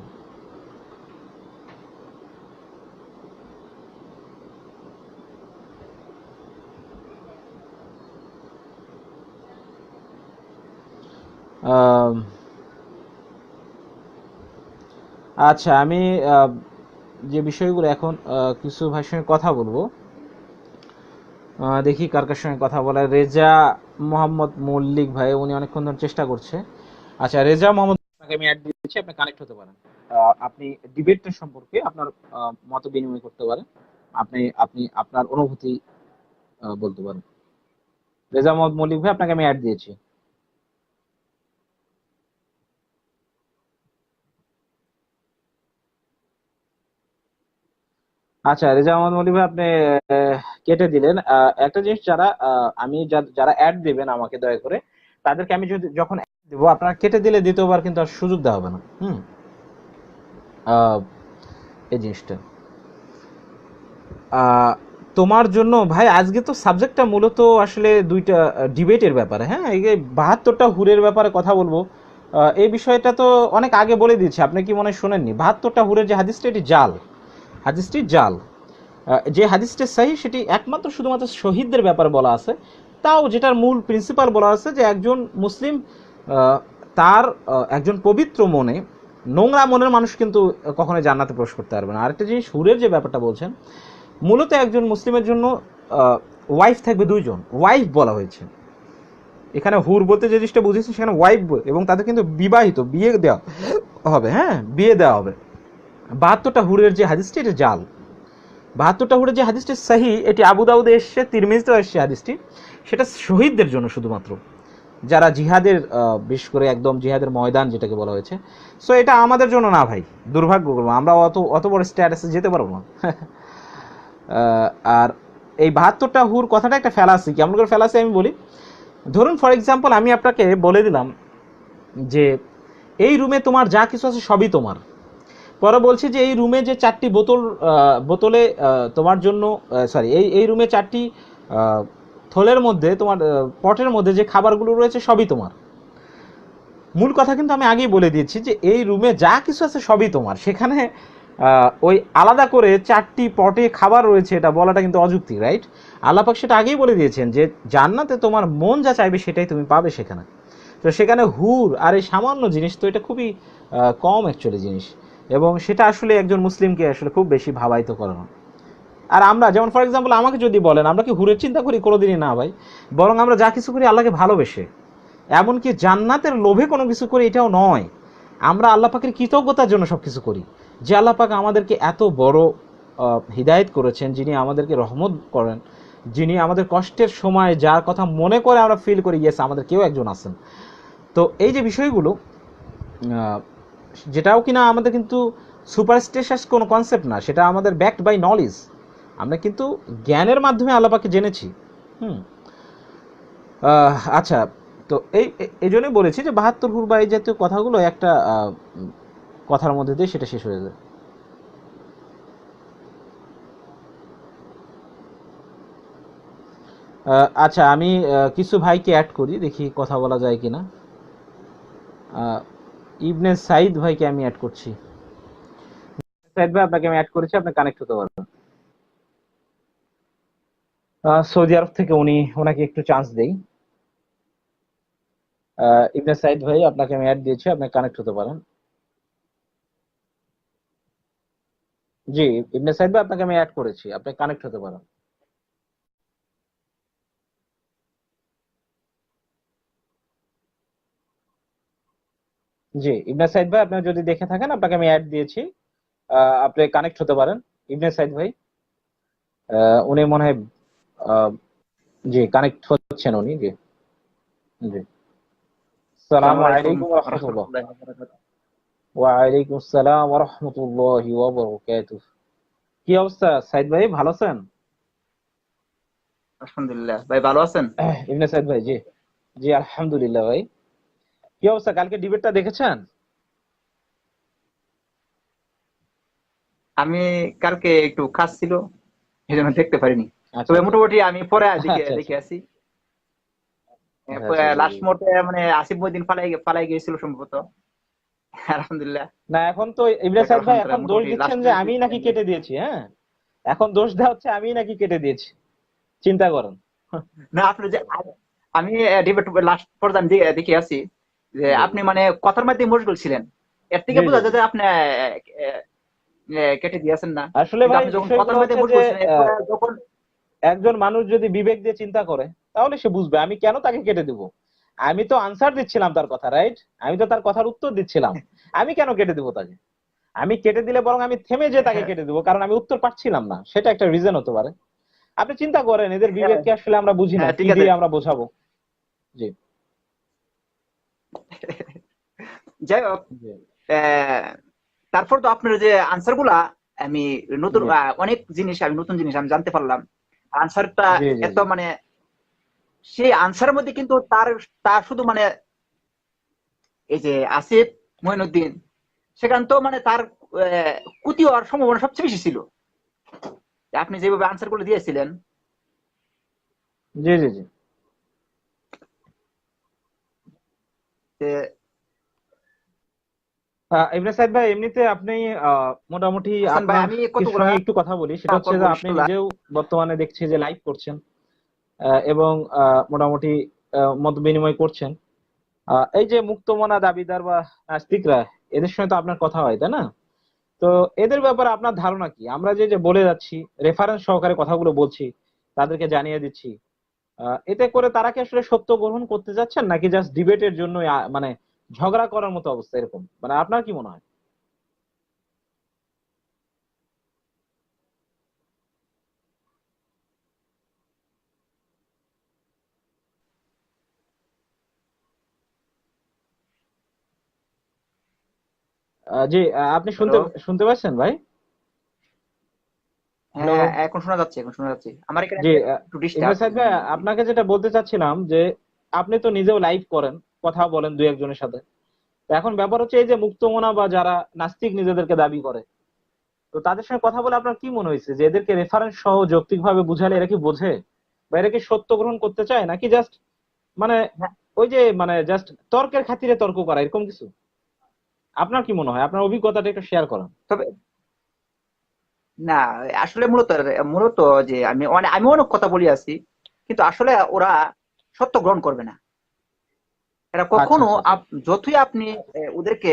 আচ্ছা, আমি যে বিষয়গুলো এখন কিছু ভাইয়ের সঙ্গে কথা বলবো, দেখি কার কার সঙ্গে কথা বলা। রেজা মোহাম্মদ মল্লিক ভাই, উনি অনেকক্ষণ ধরে চেষ্টা করছে। আচ্ছা রেজা মোহাম্মদ, আপনাকে আমি অ্যাড দিচ্ছি, আপনি কানেক্ট হতে পারেন। আপনি ডিবেটটা সম্পর্কে আপনার মত বিনিময় করতে পারেন, আপনি আপনি আপনার অনুভূতি বলতে পারেন। রেজা মোহাম্মদ মল্লিক ভাই, আপনাকে আমি অ্যাড দিয়েছি। আচ্ছা রেজা মোহাম্মদ মল্লিক ভাই, আপনি কেটে দিলেন। একটা জিনিস, যারা আমি যারা অ্যাড দেবেন আমাকে দয়া করে, তাদেরকে আমি যদি যখন অ্যাড দেবো, আপনারা কেটে দিলে দ্বিতীয়বার কিন্তু আর সুযোগ দেওয়া হবে না। এই জিনিসটা তোমার জন্য ভাই, আজকে তো সাবজেক্টটা মূলত আসলে দুইটা ডিবেটের ব্যাপারে। হ্যাঁ, এই 72টা হুরের ব্যাপারে কথা বলবো। এই বিষয়টা তো অনেক আগে বলে দিয়েছি, আপনি কি মনে হয় শোনেননি? 72টা হুরের যে হাদিসটা, এটি জাল, হাদিসটি জাল। যে হাদিসটা সহি, সেটি একমাত্র শুধুমাত্র শহীদদের ব্যাপারে বলা আছে, তাও যেটার মূল প্রিন্সিপাল বলা আছে যে একজন মুসলিম তার একজন পবিত্র মনে, নোংরা মনের মানুষ কিন্তু কখনোই জান্নাতে প্রবেশ করতে পারবে না। আরেকটা জিনিস, হুরের যে ব্যাপারটা বলছেন, মূলত একজন মুসলিমের জন্য ওয়াইফ থাকবে 2জন, ওয়াইফ বলা হয়েছে এখানে। হুর বলতে যে জিনিসটা বুঝেছি, সেখানে ওয়াইফ, এবং তাদের কিন্তু বিবাহিত, বিয়ে দেওয়া হবে। হ্যাঁ, বিয়ে দেওয়া হবে। 72টা হুরের যে হাদিসটি, এটা জাল। 72টা হুরের যে হাদিসটি সহি, এটি আবু দাউদে এসছে, তিরমিজিতেও এসছে হাদিসটি। সেটা শহীদদের জন্য শুধুমাত্র, যারা জিহাদের, বিশেষ করে একদম জিহাদের ময়দান যেটাকে বলা হয়েছে। সো এটা আমাদের জন্য না ভাই, দুর্ভাগ্য, আমরা অত বড় স্ট্যাটাসে যেতে পারবো না। আর এই 72টা হুর কথাটা একটা ফ্যালাসি। কেমন করে ফ্যালাসি আমি বলি, ধরুন ফর এক্সাম্পল আমি আপনাকে বলে দিলাম যে এই রুমে তোমার যা কিছু আছে সবই তোমার। পরে বলছি যে এই রুমে যে 4টি বোতলে তোমার জন্য, সরি, এই রুমে 4টি থলের মধ্যে, তোমার পটের মধ্যে যে খাবারগুলো রয়েছে সবই তোমার। মূল কথা কিন্তু আমি আগেই বলে দিয়েছি যে এই রুমে যা কিছু আছে সবই তোমার। সেখানে ওই আলাদা করে 4টি পটে খাবার রয়েছে এটা বলাটা কিন্তু অযৌক্তিক, রাইট? আল্লাহ পাক সেটা আগেই বলে দিয়েছেন যে জান্নাতে তোমার মন যা চাইবে সেটাই তুমি পাবে সেখানে। তো সেখানে হুর আর এই সামান্য জিনিস, তো এটা খুবই কম অ্যাকচুয়ালি জিনিস, এবং সেটা আসলে একজন মুসলিমকে আসলে খুব বেশি ভাবায়িত করে না। আর আমরা যেমন ফর এক্সাম্পল আমাকে যদি বলেন আমরা কি হুরের চিন্তা করি, কোনোদিনই না ভাই। বরং আমরা যা কিছু করি আল্লাহকে ভালোবেসে, এমনকি জান্নাতের লোভে কোনো কিছু করি এটাও নয়, আমরা আল্লাহ পাকের কৃতজ্ঞতার জন্য সব কিছু করি, যে আল্লাহ পাক আমাদেরকে এত বড় হিদায়ত করেছেন, যিনি আমাদেরকে রহমত করেন, যিনি আমাদের কষ্টের সময় যার কথা মনে করে আমরা ফিল করি ইয়েস আমাদের কেউ একজন আছেন। তো এই যে বিষয়গুলো, আহ, যেটাও কিনা আমাদের কিন্তু সুপারস্টিশিয়াস কোনো কনসেপ্ট না, সেটা আমাদের ব্যাকড বাই নলেজ, আমরা কিন্তু জ্ঞানের মাধ্যমে আল্লাহ পাককে জেনেছি। হুম। আচ্ছা, তো এই জন্যই বলেছি যে 72 হুর বা এই জাতীয় কথাগুলো একটা কথার মধ্যে দিয়ে সেটা শেষ হয়ে যায়। আচ্ছা, আমি কিছু ভাইকে অ্যাড করি, দেখি কথা বলা যায় কিনা। ইবনে সাইদ ভাইকে আমি অ্যাড করছি। সাইদ ভাই, আপনাকে আমি অ্যাড করেছি, আপনি কানেক্ট হতে পারবেন। সৌদি আরব থেকে ওনাকে একটু চান্স দেই। ইবনে সাইদ ভাই, আপনাকে আমি অ্যাড দিয়েছি, আপনি কানেক্ট হতে পারেন। জি, ইবনে সাইদ ভাই, আপনাকে আমি অ্যাড করেছি, আপনি কানেক্ট হতে পারেন। জি, ইবনে সাইদ ভাই, আপনি যদি দেখে থাকেন আপনাকে আমি অ্যাড দিয়েছি, আপনি কানেক্ট হতে পারেন। ইবনে সাইদ ভাই, উনি মনে হয় আহ, জি কানেক্ট হচ্ছেন উনি। জি, জি। আসসালামু সালামু আলাইকুম আলাইকুম ওয়া রহমতুল্লাহ। রাহমাতুল্লাহি ওয়া বারাকাতুহু। ওয়ালাইকুম আসসালাম ওয়া রাহমাতুল্লাহি ওয়া বারাকাতুহু। কি অবস্থা সাইদ ভাই, ভালো আছেন? আলহামদুলিল্লাহ, ভাই ভালো আছেন? ইবনে সাইদ ভাই, জি জি আলহামদুলিল্লাহ ভাই। কি অবস্থা, কালকে ডিবেটটা দেখেছেন? আমি কালকে একটু কাজ ছিল, এজন্য দেখতে পারিনি। আচ্ছা তবে আচ্ছা মোটামুটি আমি পরে দেখে আচ্ছা দেখে আচ্ছা আসি। আচ্ছা জি জি। লাস্ট মোডে মানে আসিফ মহিউদ্দিন পালাই গিয়েছিল সম্ভবত। আলহামদুলিল্লাহ, না, এখন তো ইবনে যাক সাইদ ভাই এখন আলহামদুলিল্লাহ, দোষ মোটামুটি দিচ্ছেন লাস্ট যে মিনিট আমি নাকি কেটে দিয়েছি। হ্যাঁ, এখন দোষ দেওয়া হচ্ছে আমি নাকি কেটে দিয়েছি, চিন্তা করেন। না আপনি যে আমি ডিবেট লাস্ট পর্যন্ত আমি দেখে আসি যে জি আপনি মানে কথার মধ্যে মশগুল ছিলেন। এর থেকে জি জি বোঝা জি। যায় যে আপনি কেটে দিয়েছেন না। আসলে কিন্তু ভাই আপনি যখন বিষয়গুলো কথার মধ্যে হচ্ছে যে মশগুল ছিলেন এরপরে যখন একজন মানুষ যদি বিবেক দিয়ে চিন্তা করে তাহলে সে বুঝবে আমি কেন তাকে কেটে দিব। আমি তো আনসার দিচ্ছিলাম তার কথা, রাইট? আমি তো তার কথার উত্তর দিচ্ছিলাম, আমি কেন কেটে দিব তাকে? আমি কেটে দিলে বরং আমি থেমে যে তাকে কেটে দিব, কারণ আমি উত্তর পাচ্ছিলাম না, সেটা একটা রিজন হতে পারে। আপনি চিন্তা করেন এদের হ্যাঁ, বিবেককে আসলে আমরা বুঝি না, হ্যাঁ কি ঠিক আছে। দিয়ে আমরা বোঝাবো। জি যাই হোক, জি আহ, তারপর তো আপনার যে আনসার গুলা আমি নতুন জি অনেক জিনিস আমি নতুন জিনিস আমি জানতে পারলাম। আনসারটা জি জি এত জি মানে সেই আনসারের মধ্যে কিন্তু তার তার শুধু মানে এই যে আসিফ মঈনুদ্দিন সেখানে তো মানে তার কুতি হওয়ার সম্ভাবনা সবচেয়ে বেশি ছিল। আপনি যেভাবে আনসার গুলো দিয়েছিলেন জি জি জি। যে ইবনে সাইদ ভাই, এমনিতে আপনি মোটামুটি হাসান ভাই, আপনার আমি কিছুর কতগুলা সঙ্গে একটু কথা বলি, সেটা হচ্ছে করবো যে আপনি ইনশাল্লাহ। নিজেও বর্তমানে দেখছি যে লাইভ করছেন, এবং মোটামুটি মত বিনিময় করছেন। এই যে মুক্তমনা দাবিদার বা নাস্তিকরা, এদের সঙ্গে তো আপনার কথা হয়, তাই না? তো এদের ব্যাপারে আপনার ধারণা কি? আমরা যে যে বলে যাচ্ছি, রেফারেন্স সহকারে কথাগুলো বলছি, তাদেরকে জানিয়ে দিচ্ছি, এতে করে তারা কি আসলে সত্য গ্রহণ করতে যাচ্ছেন, নাকি জাস্ট ডিবেটের জন্য মানে ঝগড়া করার মতো অবস্থা, এরকম মানে আপনার কি মনে হয়? জি, আপনি শুনতে হ্যালো, শুনতে পাচ্ছেন ভাই? হ্যাঁ হ্যালো। হ্যাঁ, এখন শোনা যাচ্ছে, এখন শোনা যাচ্ছে। আমার এখানে জি, একটু ইমরান ডিস্টার্ব সাহেব ভাই, আপনাকে যেটা বলতে চাচ্ছিলাম যে আপনি তো নিজেও লাইভ করেন, কথা বলেন দুই একজনের সাথে। তো এখন ব্যাপার হচ্ছে এই যে মুক্তমনা বা যারা নাস্তিক নিজেদেরকে দাবি করে, তো তাদের সঙ্গে কথা বলে আপনার কি মনে হয়েছে যে এদেরকে রেফারেন্স সহ যৌক্তিক ভাবে বুঝালে এরা কি বোঝে, বা এরা কি সত্য গ্রহণ করতে চায়, নাকি জাস্ট মানে ওই যে মানে জাস্ট তর্কের খাতিরে তর্ক করা, এরকম কিছু? আপনার কি মনে হয়? আপনার অভিজ্ঞতাটা একটু শেয়ার করেন। তবে না, আসলে মূলত মূলত যে আমি অনেক কথা বলি আছি, কিন্তু আসলে ওরা সত্য গ্রহণ করবে না। এরা আচ্ছা কখনো আচ্ছা আচ্ছা। যতই আপনি ওদেরকে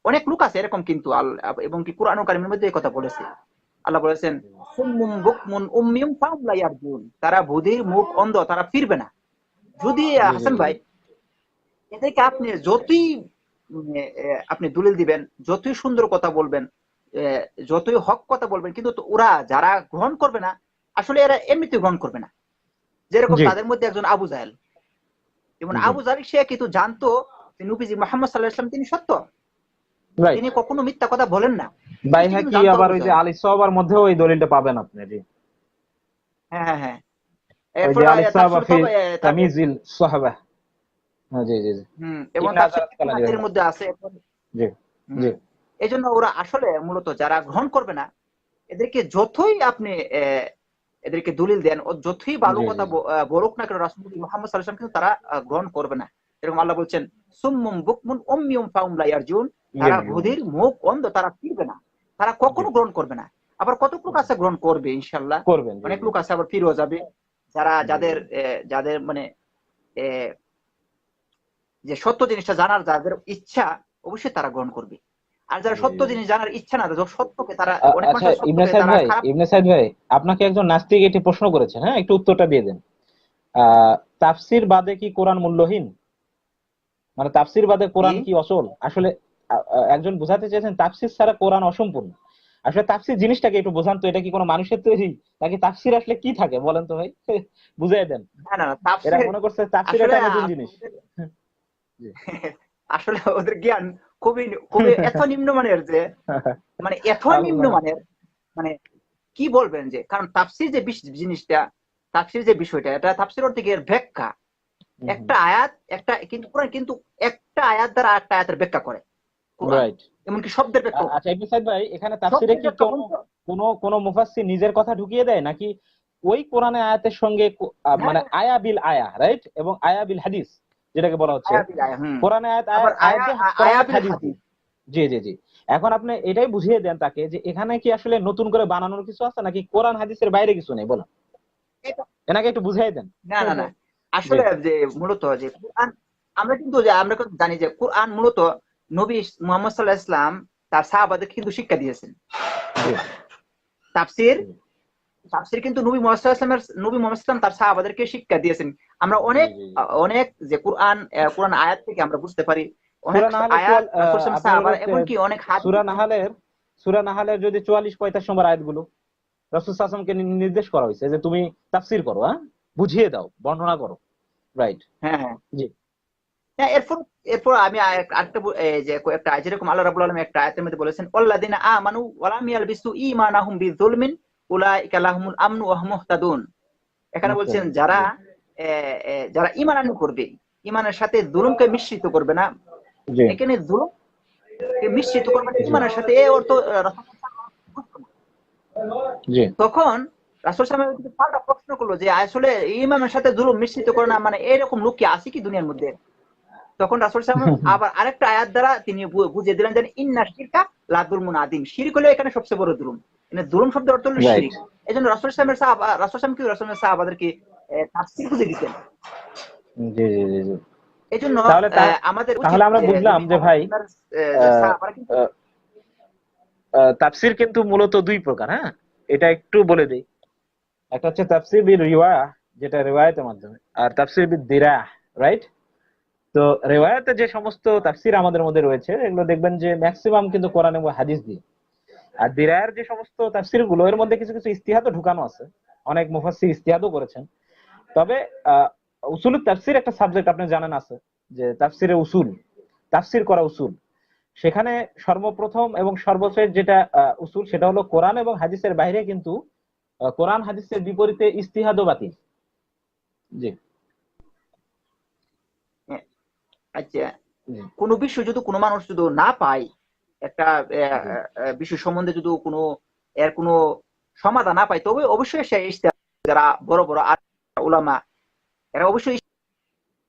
অনেক লোক আছে এরকম কিন্তু এবং কি কোরআন কারিমের মধ্যে এই কথা বলেছে। আল্লাহ বলেছেন সুম্মুম বুকমুন উম্মিয়ুম ফাহুম লা ইয়ারজুন, তারা বধির মুখ অন্ধ, তারা ফিরবে না। যদি জি জি হাসান জি ভাই এদেরকে আপনি যতই আপনি দলিল দিবেন, যতই সুন্দর কথা বলবেন, যতই হক কথা বলবেন, কিন্তু তো ওরা যারা গ্রহণ করবে না, আসলে এরা এমনিতে গ্রহণ করবে না। যেরকম জি তাদের মধ্যে একজন আবু জাহেল, যেমন জি আবু জাহেল সে কিন্তু জানতো যে নবীজি মুহাম্মদ সাল্লাল্লাহু আলাইহি ওয়াসাল্লাম তিনি সত্য, রাইট। তিনি কখনো মিথ্যা কথা বলেন না। এই জিনিসটা কিন্তু বাইহাকি জানতো আবার আবু ওই যে জাহেল। আলী সাহাবার মধ্যেও এই দলিলটা পাবেন আপনি। জি, হ্যাঁ হ্যাঁ হ্যাঁ। ওই এরপর যে আলী সাহাবা তাফসীর ফি তারপর তামিজিল সাহাবা। হ্যাঁ, জি জি জি। এবং ইবনে হাজার তাফসীর ইবনে আসকালানি কাসিরের মধ্যে রাহিমাহুল্লাহ। আছে। জি জি এই জন্য ওরা আসলে মূলত যারা গ্রহণ করবে না, এদেরকে যতই আপনি এদেরকে দলিল দেন, ও যতই ভালো জি জি কথা বলুক না কেন, রাসূল মুহাম্মদ সাল্লাল্লাহু আলাইহি ওয়াসাল্লাম কিন্তু তারা গ্রহণ করবে না। এরকম আল্লাহ বলছেন সুম্মুম বুকমুন উম্মিয়ুম ফাহুম লা ইয়ারজুন, তারা বধির মুখ অন্ধ, তারা ফিরবে না, তারা জি কখনো গ্রহণ করবে না। আবার কতক লোক আছে গ্রহণ করবে ইনশাআল্লাহ, করবেন। জি অনেক জি লোক আছে আবার ফিরেও যাবে, যারা জি জি যাদের মানে আহ, যে সত্য জিনিসটা জানার যাদের ইচ্ছা, অবশ্যই তারা গ্রহণ করবে। আর যারা জি সত্য জি জি। জিনিস জানার ইচ্ছা না, যারা সত্যকে তারা, অনেক মানুষ আচ্ছা আছে ইবনে সত্যকে সাইদ তারা ভাই, খারাপ। ইবনে সাইদ ভাই, আপনাকে একজন নাস্তিক এটি প্রশ্ন করেছেন, হ্যাঁ, একটু উত্তরটা দিয়ে দেন। তাফসির বাদে কি কোরআন মূল্যহীন? মানে তাফসির বাদে কি? কোরআন কি অচল আসলে? একজন বোঝাতে চেয়েছেন তাফসির ছাড়া কোরআন অসম্পূর্ণ। আসলে তাফসির জিনিসটাকে একটু বোঝান তো, এটা কি কোনো মানুষের তৈরি নাকি তাফসির আসলে কি থাকে বলেন তো ভাই? বুঝাই দেন। না না না, এরা তাফসীর মনে করছে তাফসির আসলে একটা নতুন জিনিস। জি। আসলে ওদের জ্ঞান খুবই খুবই এত নিম্নমানের যে, মানে এত আল্লাহ। নিম্নমানের, মানে কি বলবেন যে, কারণ তাফসীর যে জিনিসটা, তাফসীর যে বিষয়টা, এটা তাফসীর অর্থে গিয়ে ব্যাখ্যা। একটা আয়াত, একটা কিন্তু কোরআন কিন্তু একটা আয়াত দ্বারা আরেকটা আয়াতের ব্যাখ্যা করে কোরআন, রাইট। এমনকি শব্দের ব্যাখ্যা করে। আচ্ছা ইবনে সাইদ ভাই, এখানে তাফসিরে শব্দের কি ব্যাখ্যা কোনো বলতে কোনো কোনো মুফাসসির নিজের কথা ঢুকিয়ে দেয় নাকি ওই কোরআনের আয়াতের সঙ্গে হ্যাঁ মানে হ্যাঁ, আয়া বিল আয়া, রাইট, এবং আয়া বিল হাদিস যেটাকে বলা হচ্ছে, আয়া বিল আয়া, কোরআনের আয়াত আবার আয়াত আয়াত আয়া দিয়ে, আয়া কোরআনের আয়াত বিল হাদিস দিয়ে। হাদিস। জি জি জি। এখন আপনি এটাই বুঝিয়ে দেন তাকে যে এখানে কি আসলে নতুন করে বানানোর কিছু আছে নাকি কোরআন হাদিসের বাইরে কিছু নেই, বলেন। এটা এনাকে একটু বুঝিয়ে দেন। না না না, জি আসলে যে মূলত যে কোরআন, আমরা কিন্তু জানি যে কোরআন মূলত নবী মুহাম্মদ সাল্লাল্লাহু আলাইহি ওয়াসাল্লাম তার সাহাবাদের কিন্তু শিক্ষা দিয়েছেন। জি তাফসীর জি তাফসীর কিন্তু নবী মুহাম্মদ সাল্লাল্লাহু তার সাহাবাদেরকে শিক্ষা দিয়েছেন। আমরা জি অনেক জি। অনেক যে কোরআন আয়াত থেকে আমরা বুঝতে পারি, অনেক সূরা নাহালের আয়াত রাসূল আপনি সাহাবা হলো এমনকি অনেক সূরা হাদিস। নাহালের সূরা নাহালের যদি 44-45 নম্বর আয়াতগুলো রাসূল সাল্লাল্লাহু আলাইহি ওয়াসাল্লামকে নির্দেশ করা হয়েছে যে তুমি তাফসীর করো, হ্যাঁ, বুঝিয়ে দাও, বর্ণনা করো। রাইট। হ্যাঁ হ্যাঁ জি হ্যাঁ। এরপর এরপর আমি আরেকটা যে কয়েকটা আয়াত, যেরকম আল্লাহ রাব্বুল আলামিন একটা আয়াতের মধ্যে বলেছেন ওয়াল্লাযিনা আমানু ওয়া লাম ইয়ালবিসু ঈমানাহুম বিযুলমিন উলাইকা লাহুমুল আমনু ওয়া হুম মুহতাদুন। এখানে বলছেন মুহতাদিন। যারা জি যারা ঈমান আনয়ন করবে, ঈমানের সাথে জুলুমকে মিশ্রিত করবে না। জি এখানে জুলুমকে মিশ্রিত করবে না জি ঈমানের সাথে, এই অর্থ রাসূল বুঝতো না। জি তখন রাসূল সাল্লাল্লাহু আলাইহি ওয়াসাল্লাম পাল্টা প্রশ্ন করলো যে আসলে ঈমানের সাথে জুলুম মিশ্রিত করে না, মানে এরকম লোক কি আছে কি দুনিয়ার মধ্যে? তখন রাসূল সাল্লাল্লাহু আলাইহি ওয়াসাল্লাম আবার আরেকটা আয়াত দ্বারা তিনি বুঝিয়ে দিলেন যে ইন্না শিরকা লা যুলমুন আযীম। শিরক হলো এখানে সবচেয়ে বড় জুলুম। এখানে জুলুম শব্দের অর্থ হলো রাইট। শিরক। এজন্য রাসূল সাল্লাল্লাহু আলাইহি ওয়াসাল্লাম সাহাবাদেরকে তাফসীর বুঝিয়ে দিতেন। জি জি জি জি। এজন্য তাহলে আমাদের উচিত তাহলে আমরা যে বুঝলাম নবী যে ভাই, মুহাম্মদের যে আহ, সাহাবারা কিন্তু আহ, তাফসীর কিন্তু মূলত দুই প্রকার, হ্যাঁ, এটা একটু বলে দিই। একটা হচ্ছে তাফসীর বিল রিওয়ায়া, যেটা রিওয়ায়াতের মাধ্যমে, আর তাফসীর বিদ দিরাহ, রাইট। তো রেওয়ায়াতে যে সমস্ত তাফসীর আমাদের মধ্যে রয়েছে এগুলো দেখবেন যে ম্যাক্সিমাম কিন্তু কোরআন এবং হাদিস দিয়ে। আর দিরায়ের যে সমস্ত তাফসীর গুলো, এর মধ্যে কিছু কিছু ইস্তিহাদও ঢুকানো আছে, অনেক মুফাসসির ইস্তিহাদও করেছেন। তবে উসুলুত তাফসীর একটা সাবজেক্ট আপনি জানেন আছে, যে তাফসীরে উসুল, তাফসীর করা উসুল। সেখানে সর্বপ্রথম এবং সর্বশেষ যেটা উসুল, সেটা হলো কোরআন এবং হাদিসের বাইরে কিন্তু কোরআন হাদিসের বিপরীতে ইস্তিহাদও বাতিল। জি আচ্ছা, জি কোন বিষয় যদি কোনো মানুষ যদি না পায়, একটা জি বিষয় সম্বন্ধে যদি এর কোনো সমাধান না পায়, তবে অবশ্যই সে ইজতিহাদ, যারা বড় বড় উলামা, এরা অবশ্যই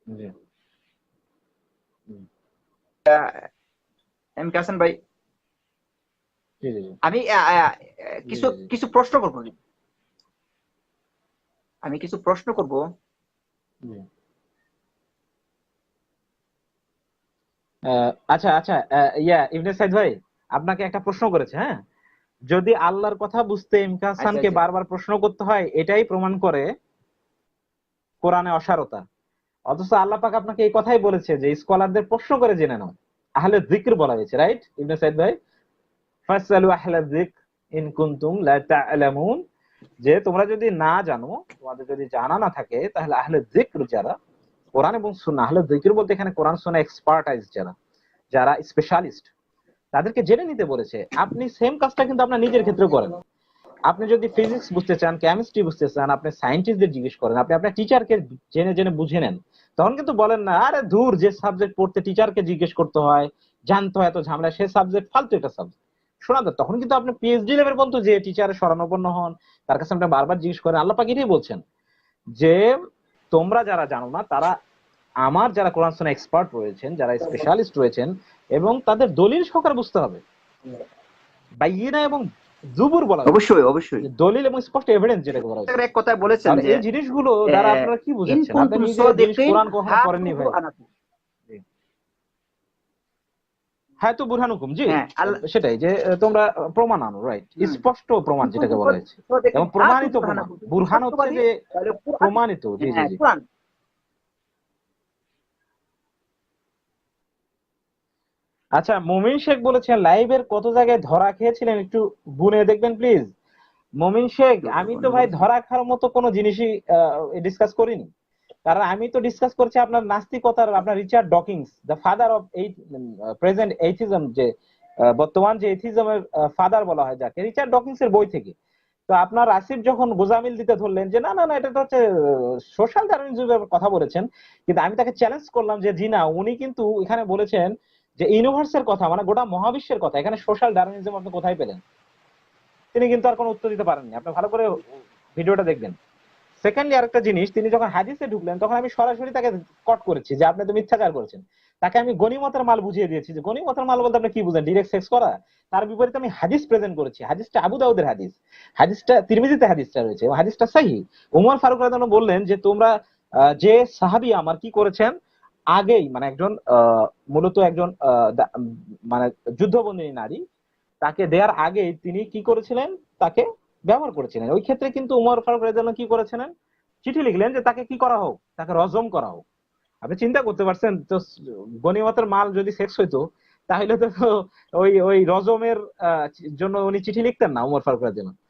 জি জি এম কে হাসান ভাই, জি জি আমি জি কিছু জি জি কিছু প্রশ্ন করবো। আমি কিছু প্রশ্ন করব। জি আচ্ছা আচ্ছা, ইবনে সাইদ ভাই আপনাকে একটা প্রশ্ন করেছে, হ্যাঁ? যদি আল্লাহর কথা বুঝতে ইমকে আচ্ছা হাসানকে আচ্ছা। বারবার প্রশ্ন করতে হয়, এটাই প্রমাণ করে কোরআনে অসারতা। অথচ আল্লাহ পাক আপনাকে এই কথাই বলেছে যে স্কলারদের প্রশ্ন করে জেনে নাও। আহলে যিকর বলা হয়েছে, রাইট ইবনে সাইদ ভাই? ফাসআলু আহলা যিকর ইন কুনতুম লা তা'লামুন, যে তোমরা যদি না জানো, তোমাদের যদি জানা না থাকে, তাহলে আহলে যিকর যারা কোরআন এবং সুন্নাহ, আহলে যিকর বলতে এখানে কোরআন সুন্নাহ এক্সপার্টাইজ যারা, যারা স্পেশালিস্ট, তাদেরকে জেনে নিতে বলেছে। আপনি সেম কাজটা কিন্তু আপনার নিজের ক্ষেত্রে করেন। আপনি যদি ফিজিক্স বুঝতে চান, কেমিস্ট্রি বুঝতে চান, আপনি সায়েন্টিস্টদের জিজ্ঞেস করেন, আপনি আপনার টিচারকে জেনে জেনে বুঝে নেন। তখন কিন্তু বলেন না, আরে দূর, যে সাবজেক্ট পড়তে টিচারকে জিজ্ঞেস করতে হয়, জানতে হয়, এত ঝামেলা, সে সাবজেক্ট ফালতু একটা সাবজেক্ট। শোনা তো, তখন কিন্তু আপনি পিএইচডি লেভেল পর্যন্ত যে টিচারের শরণাপন্ন হন, তার কাছে আপনি বারবার জিজ্ঞেস করেন। আল্লাহ পাক এটাই বলছেন যে তোমরা যারা জানো না, তারা আমার যারা কোরআন সুন্নাহ এক্সপার্ট রয়েছেন, যারা স্পেশালিস্ট রয়েছেন, এবং তাদের দলিল সহকারে বুঝতে হবে। বাইয়িনা এবং জুবুর বলা হয়েছে, অবশ্যই অবশ্যই। যে দলিল এবং স্পষ্ট এভিডেন্স যেটাকে বলা হয়েছে। এক কথা বলেছেন তাহলে যে এই জিনিসগুলো দ্বারা আপনারা কি ইন বুঝাচ্ছেন? আপনি কুনতুম নিজে জিনিস সাদিকিন কোরআন কখনো পড়েননি হাতু ভাই। বুরহানাকুম। জি। হ্যাঁ, তো বুরহানুকুম, জি, হ্যাঁ, আল্লাহ সেটাই যে তোমরা প্রমাণ আনো, রাইট, হুম, স্পষ্ট প্রমাণ ইন যেটাকে কুনতুম বলা হয়েছে, সাদিকিন এবং হাতু প্রমাণিত প্রমাণ। বুরহানাকুম। যদি বুরহান হচ্ছে সত্যবাদী যে তাহলে কুরআন, প্রমাণিত। জি জি হ্যাঁ জি। কুরআন। আচ্ছা, মুমিন শেখ বলেছেন লাইভের কত জায়গায় ধরা খেয়েছিলেন, একটু গুনে দেখবেন প্লিজ। মুমিন শেখ, আমি তো ভাই ধরা খাওয়ার মতো কোনো জিনিসই ডিসকাস করিনি। কারণ আমি তো ডিসকাস করছি আপনার নাস্তিকতার, আপনার রিচার্ড ডকিংস, দ্য ফাদার অফ এই প্রেজেন্ট এইথিজম, যে বর্তমান যে এথিজমের ফাদার বলা হয় যাকে, রিচার্ড ডকিংস এর বই থেকে। তো আপনার আসিফ যখন গোজামিল দিতে ধরলেন যে না না না, এটা তো হচ্ছে সোশ্যাল ডারউইনিজমের কথা বলেছেন, কিন্তু আমি তাকে চ্যালেঞ্জ করলাম যে জি না, উনি কিন্তু এখানে বলেছেন যে ইউনিভার্সের কথা, মানে গোটা মহাবিশ্বের কথা, এখানে সোশ্যাল ডারউইনিজম আপনি কোথায় পেলেন? তিনি কিন্তু আর কোনো উত্তর দিতে পারেননি। আপনি ভালো করে ভিডিওটা দেখবেন। সেকেন্ডলি আরেকটা জিনিস, তিনি যখন হাদিসে ঢুকলেন, তখন আমি সরাসরি তাকে কট করেছি যে আপনি তো মিথ্যাচার করেছেন। তাকে আমি গনিমতের মাল বুঝিয়ে দিয়েছি যে গনিমতের মাল বলতে আপনি কি বুঝেন, ডিরেক্ট সেক্স করা? তার বিপরীতে আমি হাদিস প্রেজেন্ট করেছি। হাদিসটা আবু দাউদের হাদিস, হাদিসটা তিরমিজিতে হাদিসটা রয়েছে, এবং হাদিসটা সহিহ। উমর ফারুক রাদিয়াল্লাহু আনহু বললেন যে তোমরা যে সাহাবী আমার কি করেছেন, আগেই, মানে একজন মূলত একজন মানে যুদ্ধবন্দিনী নারী, তাকে দেওয়ার আগে তিনি কি করেছিলেন, তাকে ব্যবহার করেছিলেন। ওই ক্ষেত্রে কিন্তু উমর ফারুক রাদিয়াল্লাহু আনহু কি করেছিলেন, চিঠি লিখলেন যে তাকে কি করা হোক, তাকে রজম করা হোক। আপনি চিন্তা করতে পারছেন তো, গনিমতের মাল যদি সেক্স হইতো, তাহলে তো ওই ওই রজমের জন্য উনি চিঠি লিখতেন না উমর ফারুক রাদিয়াল্লাহু আনহু।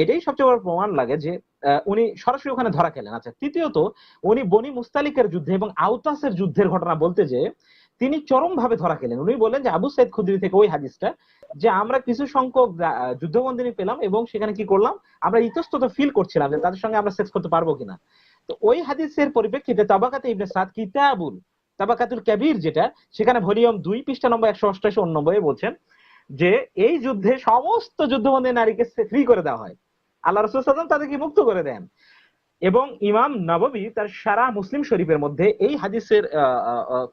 এটাই সবচেয়ে বড় প্রমাণ লাগে যে উনি সরাসরি ওখানে ধরা খেলেন। আচ্ছা, তৃতীয়ত, উনি বনি মুস্তালিকের যুদ্ধে এবং আউতাসের যুদ্ধের ঘটনা বলতে যে তিনি চরম ভাবে ধরা খেলেন। উনি বলেন যে আবু সাইদ খুদরি থেকে ওই হাদিসটা, যে আমরা কিছু সংখ্যক যুদ্ধবন্দিনী পেলাম এবং সেখানে কি করলাম, আমরা ইতস্তত ফিল করছিলাম যে তাদের সঙ্গে আমরা সেক্স করতে পারবো কিনা। তো ওই হাদিসের পরিপ্রেক্ষিতে তাবাকাতে ইবনে সাদ কিতাবুল তাবাকাতুল কাবীর, যেটা সেখানে ভলিউম 2 পৃষ্ঠা নম্বর 188 89 বলছেন যে এই যুদ্ধে সমস্ত যুদ্ধবন্দী নারীকে ফ্রি করে দেওয়া হয়, আল্লাহ রাসূল সাল্লাল্লাহু আলাইহি ওয়াসাল্লাম তাদেরকে মুক্ত করে দেন। এবং ইমাম নববী তার সারা মুসলিম শরীফের মধ্যে এই হাদিসের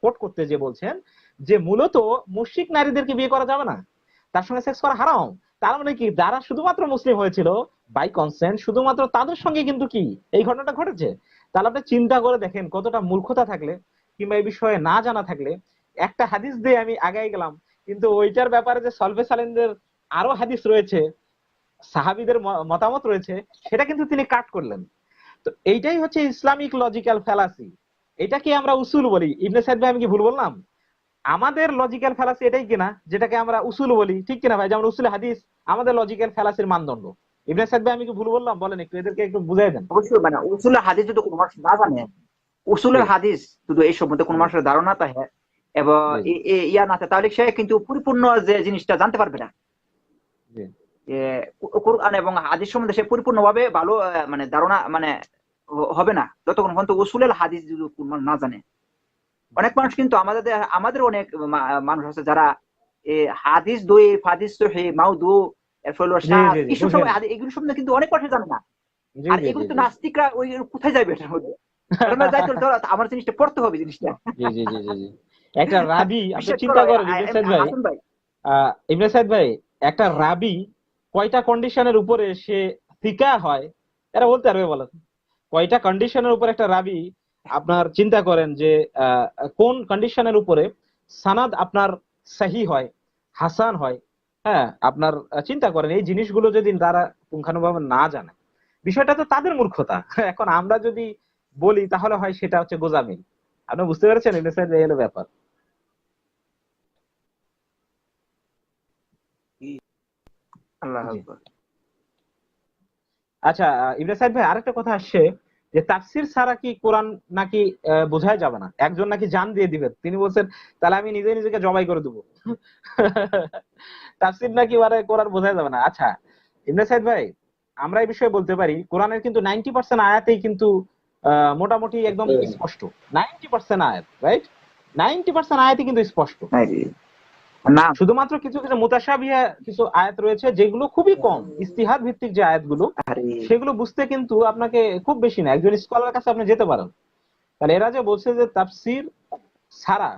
কোট করতে যে বলছেন যে মূলত মুশরিক নারীদেরকে বিয়ে করা যাবে না, তার সঙ্গে সেক্স করা হারাম। তার মানে কি, যারা শুধুমাত্র মুসলিম হয়েছিল বাই কনসেন্ট, শুধুমাত্র তাদের সঙ্গে কিন্তু কি এই ঘটনাটা ঘটেছে। তাহলে আপনি চিন্তা করে দেখেন কতটা মূর্খতা থাকলে, কিংবা এই বিষয়ে না জানা থাকলে একটা হাদিস দিয়ে আমি আগাই গেলাম, কিন্তু ওইটার ব্যাপারে যে সলভে সালেনদের আরো হাদিস রয়েছে, সাহাবীদের মতামত রয়েছে, সেটা কিন্তু তিনি কাট করলেন। তো এইটাই হচ্ছে ইসলামিক লজিক্যাল ফ্যালাসি। এটাকে আমরা উসুল বলি। ইবনে সাইদ ভাই, আমি কি ভুল বললাম? আমাদের লজিক্যাল ফ্যালাসি এটাই কিনা, যেটাকে আমরা উসুল বলি, ঠিক কিনা ভাই? যেমন উসুল হাদিস আমাদের লজিক্যাল ফ্যালাসির মানদণ্ড। ইবনে সাইদ ভাই, আমি কি ভুল বললাম? বলেন একটু, এদেরকে একটু বুঝাই দেন। অবশ্যই মানে উসুলের হাদিস যদি কোনো মানুষ না জানে, জি উসুলের হাদিস যদি এই সম্বন্ধে কোনো জি মানুষের ধারণা থাকে এবং জি জি ইয়া না থাকে, তাহলে সে কিন্তু পরিপূর্ণ যে জিনিসটা জানতে পারবে না। জি এ কোরআন এবং হাদিস সম্বন্ধে সে পরিপূর্ণভাবে ভালো মানে ধারণা মানে হবে না যতক্ষণ পর্যন্ত উসুলের হাদিস যদি কোন মানুষ না জানে। অনেক মানুষ কিন্তু আমাদের অনেক মানুষ আছে যারা হাদিস দইফ, হাদিস সহিহ, মাউদু, এরপর হলো জি শায, জি জি, এইসব সব বুঝেন। এগুলো সম্বন্ধে কিন্তু অনেক মানুষ জানে না। জি আর জি এগুলো জি তো জি নাস্তিকরা ওই কোথায় যাবে এটার মধ্যে? এটার মধ্যে যাইতে হলে ধরো আমার জিনিসটা পড়তে হবে জিনিসটা। জি জি জি জি জি। একটা রাবি, আপনি বিশ্বাস করো চিন্তা করেন ইবনে সাইদ ভাই, হাসান ভাই, ইবনে সাইদ ভাই, একটা রাবি কয়টা কন্ডিশনের উপরে সে ফিকা হয়, এরা বলতে পারবে বলেন? কয়টা কন্ডিশনের উপর একটা রাবি, আপনার চিন্তা করেন যে আহ, কোন কন্ডিশনের উপরে সানাদ আপনার সহি হয়, হাসান হয়, হ্যাঁ, আপনার চিন্তা করেন এই জিনিসগুলো যদি তারা পুঙ্খানুভাবে না জানে, বিষয়টা তো তাদের মূর্খতা। এখন আমরা যদি বলি তাহলে হয় সেটা হচ্ছে গোজামিল। আপনি বুঝতে পেরেছেন? এটা স্যার এই হলো ব্যাপার। আল্লাহ জি। আকবার। আচ্ছা, ইবনে সাইদ ভাই, আরেকটা কথা আসছে যে তাফসির ছাড়া কি কোরআন নাকি বোঝাই যাবে না, একজন নাকি জান দিয়ে দিবেন, তিনি বলছেন তাহলে আমি নিজে নিজেকে জবাই করে দেবো। তাফসির নাকি মানে কোরআন বোঝাই যাবে না। আচ্ছা ইবনে সাইদ ভাই, আমরা এই বিষয়ে বলতে পারি কোরআনের কিন্তু 90% আয়াতেই কিন্তু মোটামুটি একদম স্পষ্ট। 90% আয়াত, রাইট? 90% আয়াতই কিন্তু স্পষ্ট। না শুধুমাত্র কিছু কিছু মুতাশাবিহা কিছু আয়াত রয়েছে যেগুলো খুবই কম, ইস্তিহাদ ভিত্তিক যে আয়াতগুলো, আরে সেগুলো বুঝতে কিন্তু আপনাকে খুব বেশি না, একজন স্কলার কাছে আপনি যেতে পারেন। তাহলে এরা যে বলছে যে তাফসির ছাড়া,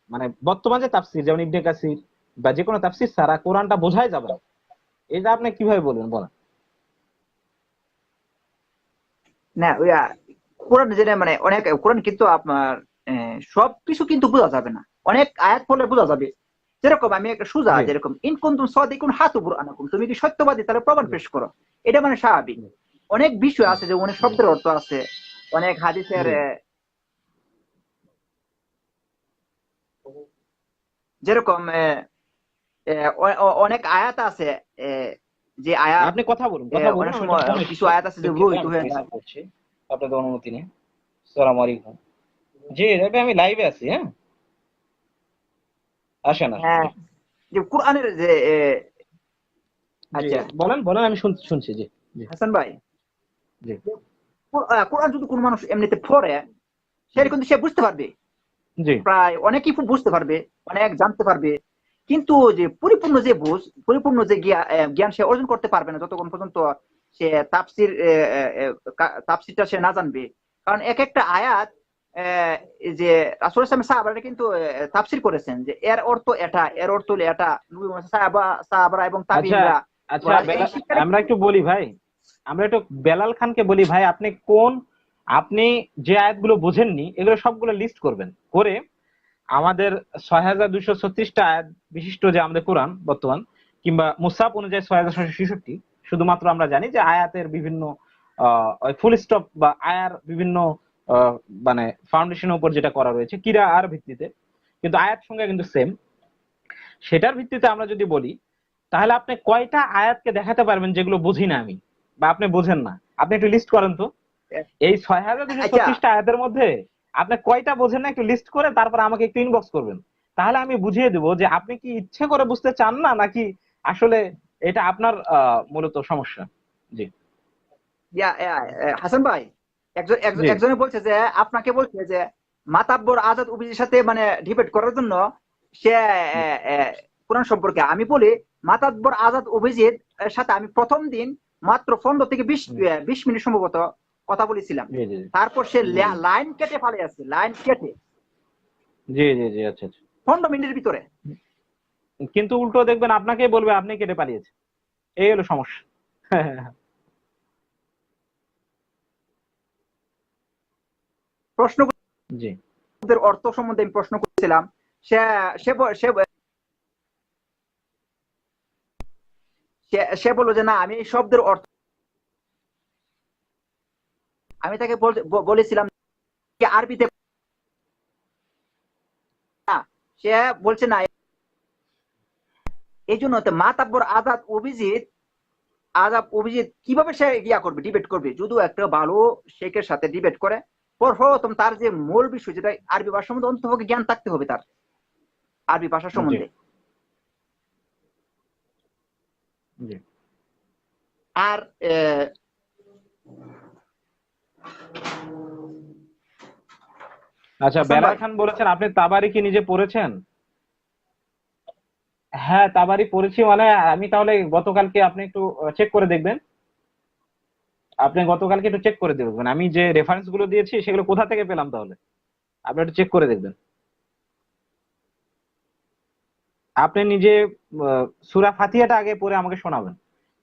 মানে বর্তমান যে তাফসির যেমন ইবনে কাসির বা যে কোনো তাফসির ছাড়া কোরআনটা বোঝাই যাবে না, এটা আপনি কিভাবে বলবেন বলেন? না ওই কোরআন যেটা মানে অনেক কোরআন কিন্তু আপনার সবকিছু কিন্তু বোঝা যাবে না, অনেক আয়াত পড়লে বোঝা যাবে। যেরকম আমি একটা সুজা, জি যেরকম ইন কুনতুম সাদিকুন হাতু বুরআনাকুম, তুমি কি সত্যবাদী তাহলে প্রমাণ জি পেশ করো। এটা মানে স্বাভাবিক। জি অনেক বিষয় আছে যে অনেক জি শব্দের অর্থ আছে, অনেক হাদিসের জি যেরকম অনেক আয়াত আছে, যে আয়াত আপনি কথা বলুন, অনেক আমি একটা সময় ফোন কিছু এসেছে, আয়াত আছে যে দুঃখিত, রহিত আমি হয়ে রিসিভ যায়। করছি আপনাদের অনুমতি নিয়ে। আসসালামু আলাইকুম। জি এটা আমি লাইভে আছি, হ্যাঁ, আসেন আসেন, হ্যাঁ, জি যে কোরআনের যে জি আচ্ছা বলেন বলেন, আমি শুনছি, জি জি হাসান ভাই, জি কোরআন যদি কোনো মানুষ এমনিতে পড়ে, সে কিন্তু সে বুঝতে পারবে, জি প্রায় অনেকেই খুব বুঝতে পারবে, অনেক জানতে পারবে। কিন্তু যে পরিপূর্ণ যে বুঝ, পরিপূর্ণ যে জ্ঞান সে অর্জন করতে পারবে না যতক্ষণ পর্যন্ত সে তাফসিরটা সে না জানবে। কারণ এক একটা আয়াত এই যে রাসূল সাল্লাল্লাহু আলাইহি ওয়াসাল্লাম সাহাবারা কিন্তু তাফসির করেছেন যে এর অর্থ এটা, এর অর্থ হলো এটা। নবী মুহাম্মদ সাহাবারা এবং আচ্ছা তাবিঈনরা আচ্ছা, এই শিক্ষাটা আমরা একটু বলি ভাই, আমরা একটু বেলাল খানকে বলি, ভাই আপনি আপনি যে আয়াতগুলো বোঝেননি এগুলো সবগুলো লিস্ট করবেন, করে আমাদের ৬,২৩৬টা আয়াত বিশিষ্ট যে আমাদের কোরআন বর্তমান, কিংবা মুসাফ অনুযায়ী ৬,৬৬৬, শুধুমাত্র আমরা জানি যে আয়াতের বিভিন্ন ফুল স্টপ বা আয়ার বিভিন্ন আহ, মানে ফাউন্ডেশনের উপর যেটা করা রয়েছে কিরা আর ভিত্তিতে, কিন্তু আয়াত সংখ্যা কিন্তু সেম। সেটার ভিত্তিতে আমরা যদি বলি, তাহলে আপনি কয়টা আয়াতকে দেখাতে পারবেন যেগুলো বুঝি না আমি, বা আপনি বোঝেন না? আপনি একটু লিস্ট করেন তো, এই ছয় হাজার দুশো আচ্ছা ছত্রিশটা আয়াতের মধ্যে আপনি কয়টা বোঝেন না একটু লিস্ট করে তারপর আমাকে একটু ইনবক্স করবেন। তাহলে আমি বুঝিয়ে দেবো যে আপনি কি ইচ্ছে করে বুঝতে চান না, নাকি আসলে এটা আপনার মূলত সমস্যা। জি হাসান ভাই, জি একজনে বলছে যে আপনাকে বলছে যে মাতাব্বর আজাদ উবিজির সাথে মানে ডিবেট করার জন্য সে কোরআন সম্পর্কে। আমি বলি মাতাব্বর আজাদ অভিজিৎ এর সাথে আমি প্রথম দিন মাত্র 15 থেকে 20 মিনিট সম্ভবত কথা বলেছিলাম। জি জি তারপর সে জি লাইন কেটে ফালে আছে, লাইন কেটে জি জি জি আচ্ছা আচ্ছা। 15 মিনিটের ভিতরে। কিন্তু উল্টো দেখবেন আপনাকেই বলবে আপনি কেটে পালিয়েছে, এই হলো সমস্যা। প্রশ্নগুলোর জি অর্থ সম্বন্ধে আমি প্রশ্ন করেছিলাম। সে সে ব- সে সে সে বললো যে না আমি এই শব্দের অর্থ, আমি তাকে বলেছিলাম যে আরবিতে না। সে বলছে না। এই জন্য মাতাব্বর আজাব অভিজিৎ কিভাবে সে করবে, ডিবেট করবে? যদি একটা ভালো শেখের সাথে ডিবেট করে, প্রথম তার যে মূল বিষয় যেটা আরবি ভাষা সম্বন্ধে অন্ততপক্ষে জ্ঞান থাকতে হবে তার, আরবি ভাষা জি সম্বন্ধে। জি আর আচ্ছা, হাসান বেলাল ভাই, খান বলেছেন আপনি তাবারি কি নিজে পড়েছেন? হ্যাঁ তাবারি পড়েছি, মানে আমি তাহলে গতকালকে আপনি একটু চেক করে দেখবেন, আপনি গতকালকে একটু চেক করে দেখবেন আমি যে রেফারেন্স গুলো দিয়েছি সেগুলো কোথা থেকে পেলাম, তাহলে আপনি একটু চেক করে দেখবেন। আপনি নিজে সূরা ফাতিহাটা আগে পড়ে আমাকে শোনাবেন,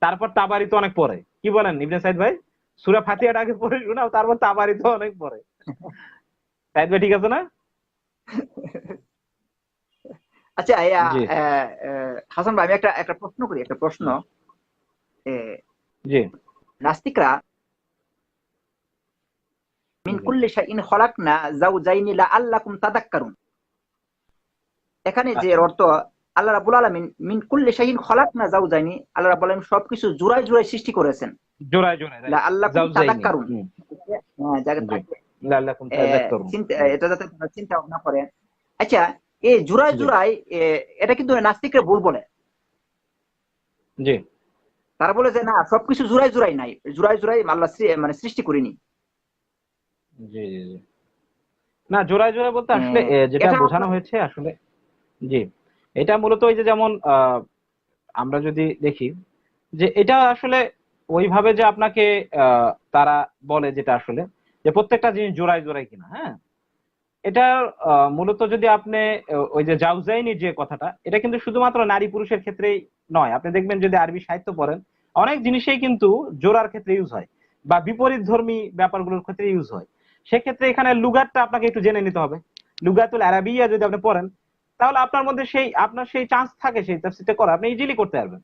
তারপর তাবারি তো অনেক পরে, কি বলেন ইবনে সাইদ ভাই? সূরা ফাতিহাটা আগে পড়ে শোনাও, তারপর তাবারি তো অনেক পরে। সাইদ ভাই ঠিক আছে না? আচ্ছা জি হাসান ভাই, আমি একটা প্রশ্ন করি, একটা প্রশ্ন। এ, জি নাস্তিকরা মিন জি কুল্লি শাইইন খলাকনা যাওজাইনি লাআল্লাকুম তাযাক্কারুন। এখানে যে আচ্ছা অর্থ, আল্লাহ রাব্বুল আলামিন মিন কুল্লি শাইইন খলাকনা যাওজাইনি, আল্লাহ রাব্বুল আলামিন সবকিছু জোড়ায় জোড়ায় সৃষ্টি করেছেন। জোড়ায় জোড়ায়, রাইট। লাআল্লাকুম জাউজাইনি, তাযাক্কারুন। হ্যাঁ, জি, তাকে লাআল্লাকুম তাযাক্কারুন, চিন্তা, জি এটা যাতে তোমরা চিন্তা ভাবনা করেন। আচ্ছা, এই জোড়ায় জি জোড়ায় এটা কিন্তু নাস্তিকরা ভুল বলে। জি তারা বলে যে না, সবকিছু জোড়ায় জোড়ায় নাই, জোড়ায় জোড়ায় আল্লাহ মানে সৃষ্টি করিনি। জি জি জি। না, জোড়ায় জোড়ায় বলতে আসলে যেটা এটা বোঝানো আপনার হয়েছে আসলে, জি, এটা মূলত ওই যে যেমন আমরা যদি দেখি যে এটা আসলে ওইভাবে যে আপনাকে তারা বলে যেটা আসলে যে প্রত্যেকটা জিনিস জোড়ায় জোড়ায় কিনা, হ্যাঁ, এটা মূলত যদি আপনি ওই যে জাউজাইনি যে কথাটা, এটা কিন্তু শুধুমাত্র নারী পুরুষের ক্ষেত্রেই নয়। আপনি দেখবেন যদি আরবি সাহিত্য পড়েন, অনেক জিনিসেই কিন্তু জোড়ার ক্ষেত্রে ইউজ হয় বা বিপরীত ধর্মী ব্যাপারগুলোর ক্ষেত্রে ইউজ হয়। সেক্ষেত্রে এখানে লুগাতটা আপনাকে একটু জেনে নিতে হবে। লুগাতুল আরাবিয়া যদি আপনি পড়েন, তাহলে আপনার মধ্যে সেই আপনার সেই চান্স থাকে সেই তাফসীরটা করা, আপনি ইজিলি করতে পারবেন।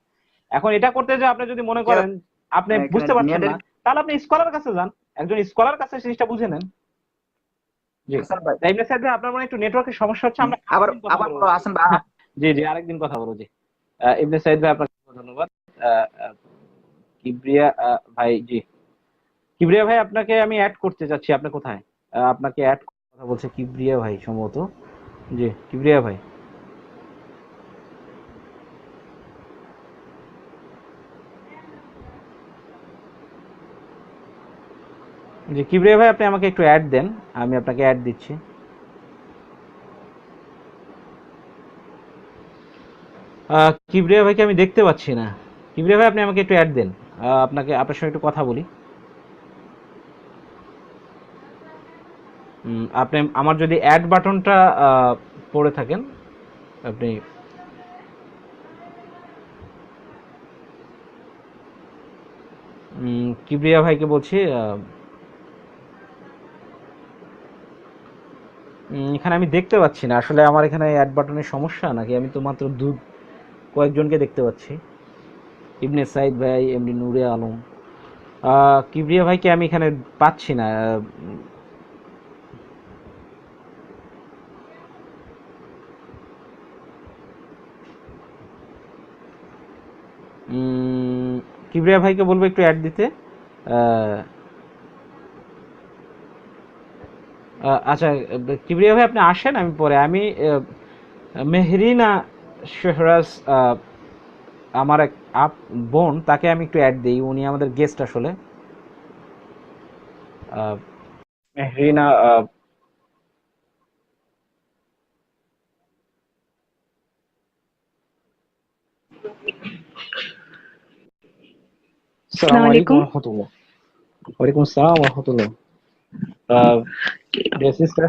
এখন এটা করতে যে আপনি যদি মনে যে করেন আপনি এখানে বুঝতে পারছেন নেটের না, তাহলে আপনি স্কলার কাছে যান, একজন স্কলার কাছে জিনিসটা বুঝে নেন। জি, হাসান ভাই, তাইলে স্যার আপনার মানে একটু নেটওয়ার্কের সমস্যা হচ্ছে, আমরা আবার আরেকদিন কথা আবার বলবো। বলো হাসান ভাই। জি জি, আরেকদিন কথা বলবো। জি, ইবনে সাইদ ভাই আপনাকে ধন্যবাদ। আহ, আহ, কিবরিয়া ভাই, জি, কিবরিয়া ভাই আপনাকে আমি অ্যাড করতে চাচ্ছি, আপনি কোথায়? আপনাকে অ্যাড কথা বলছে কিবরিয়া ভাই সম্ভবত। জি, কিবরিয়া ভাই, জি কিবরিয়া ভাই আপনি আমাকে একটু অ্যাড দেন, আমি আপনাকে অ্যাড দিচ্ছি। কিবরিয়া ভাইকে আমি দেখতে পাচ্ছি না। কিবরিয়া ভাই আপনি আমাকে একটু অ্যাড দেন, আপনাকে আপনার সঙ্গে একটু কথা বলি। আপনি আমার যদি অ্যাড বাটনটা পড়ে থাকেন, আপনি কিবরিয়া ভাইকে বলছি, এখানে আমি দেখতে পাচ্ছি না আসলে, আমার এখানে অ্যাড বাটনের সমস্যা নাকি, আমি তো মাত্র কয়েকজনকে দেখতে পাচ্ছি। ইবনে সাইদ ভাই, এমনি নূরে আলম, কিবরিয়া ভাইকে আমি এখানে পাচ্ছি না। কিবরিয়া ভাইকে বলবো একটু অ্যাড দিতে। আহ, আচ্ছা, কিবরিয়া ভাই আপনি আসেন, আমি পরে আমি মেহরিনা শেহরাজ, আমার এক বোন, তাকে আমি একটু অ্যাড দিই, উনি আমাদের গেস্ট আসলে। মেহরিনা, আসসালামু আলাইকুম Assalamualaikum. রহমতুল্লাহ। ওয়ালাইকুম আসসালাম রহমতুল্লাহ। Uh, dear sister,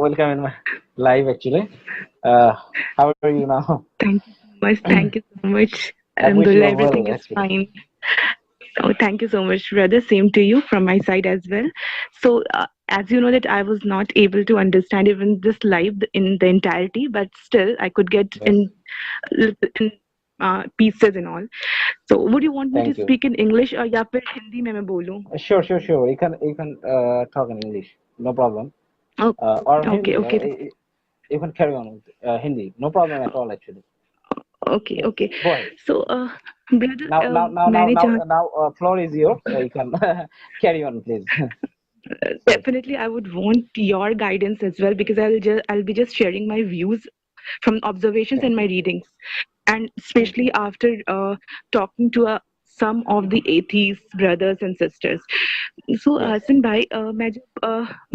welcome in my live actually. How are you now? Thank you so much. Thank you so much. I wish you Alhamdulillah, are well everything is actually. fine. Oh, thank you so much, brother. Same to you from my side as well. So, as you know that I was not able to understand even this live in the entirety, but still I could get Yes, in pieces and all. So, would you want me to thank you. speak in English or या फिर हिंदी में मैं बोलूं? Sure. You can talk in English, no problem. Oh, Or okay, Hindi. okay, You can carry on with Hindi, no problem at all actually. okay, Yes, okay. go ahead. So, brother, मैंने जहाँ Floor is yours. You can carry on, please. Sorry. definitely I would want your guidance as well because I'll be just sharing my views from observations and Thank my you. readings, and Thank you. especially after talking to some of the atheist brothers and sisters. So Yes. Hasan bhai, मैं जब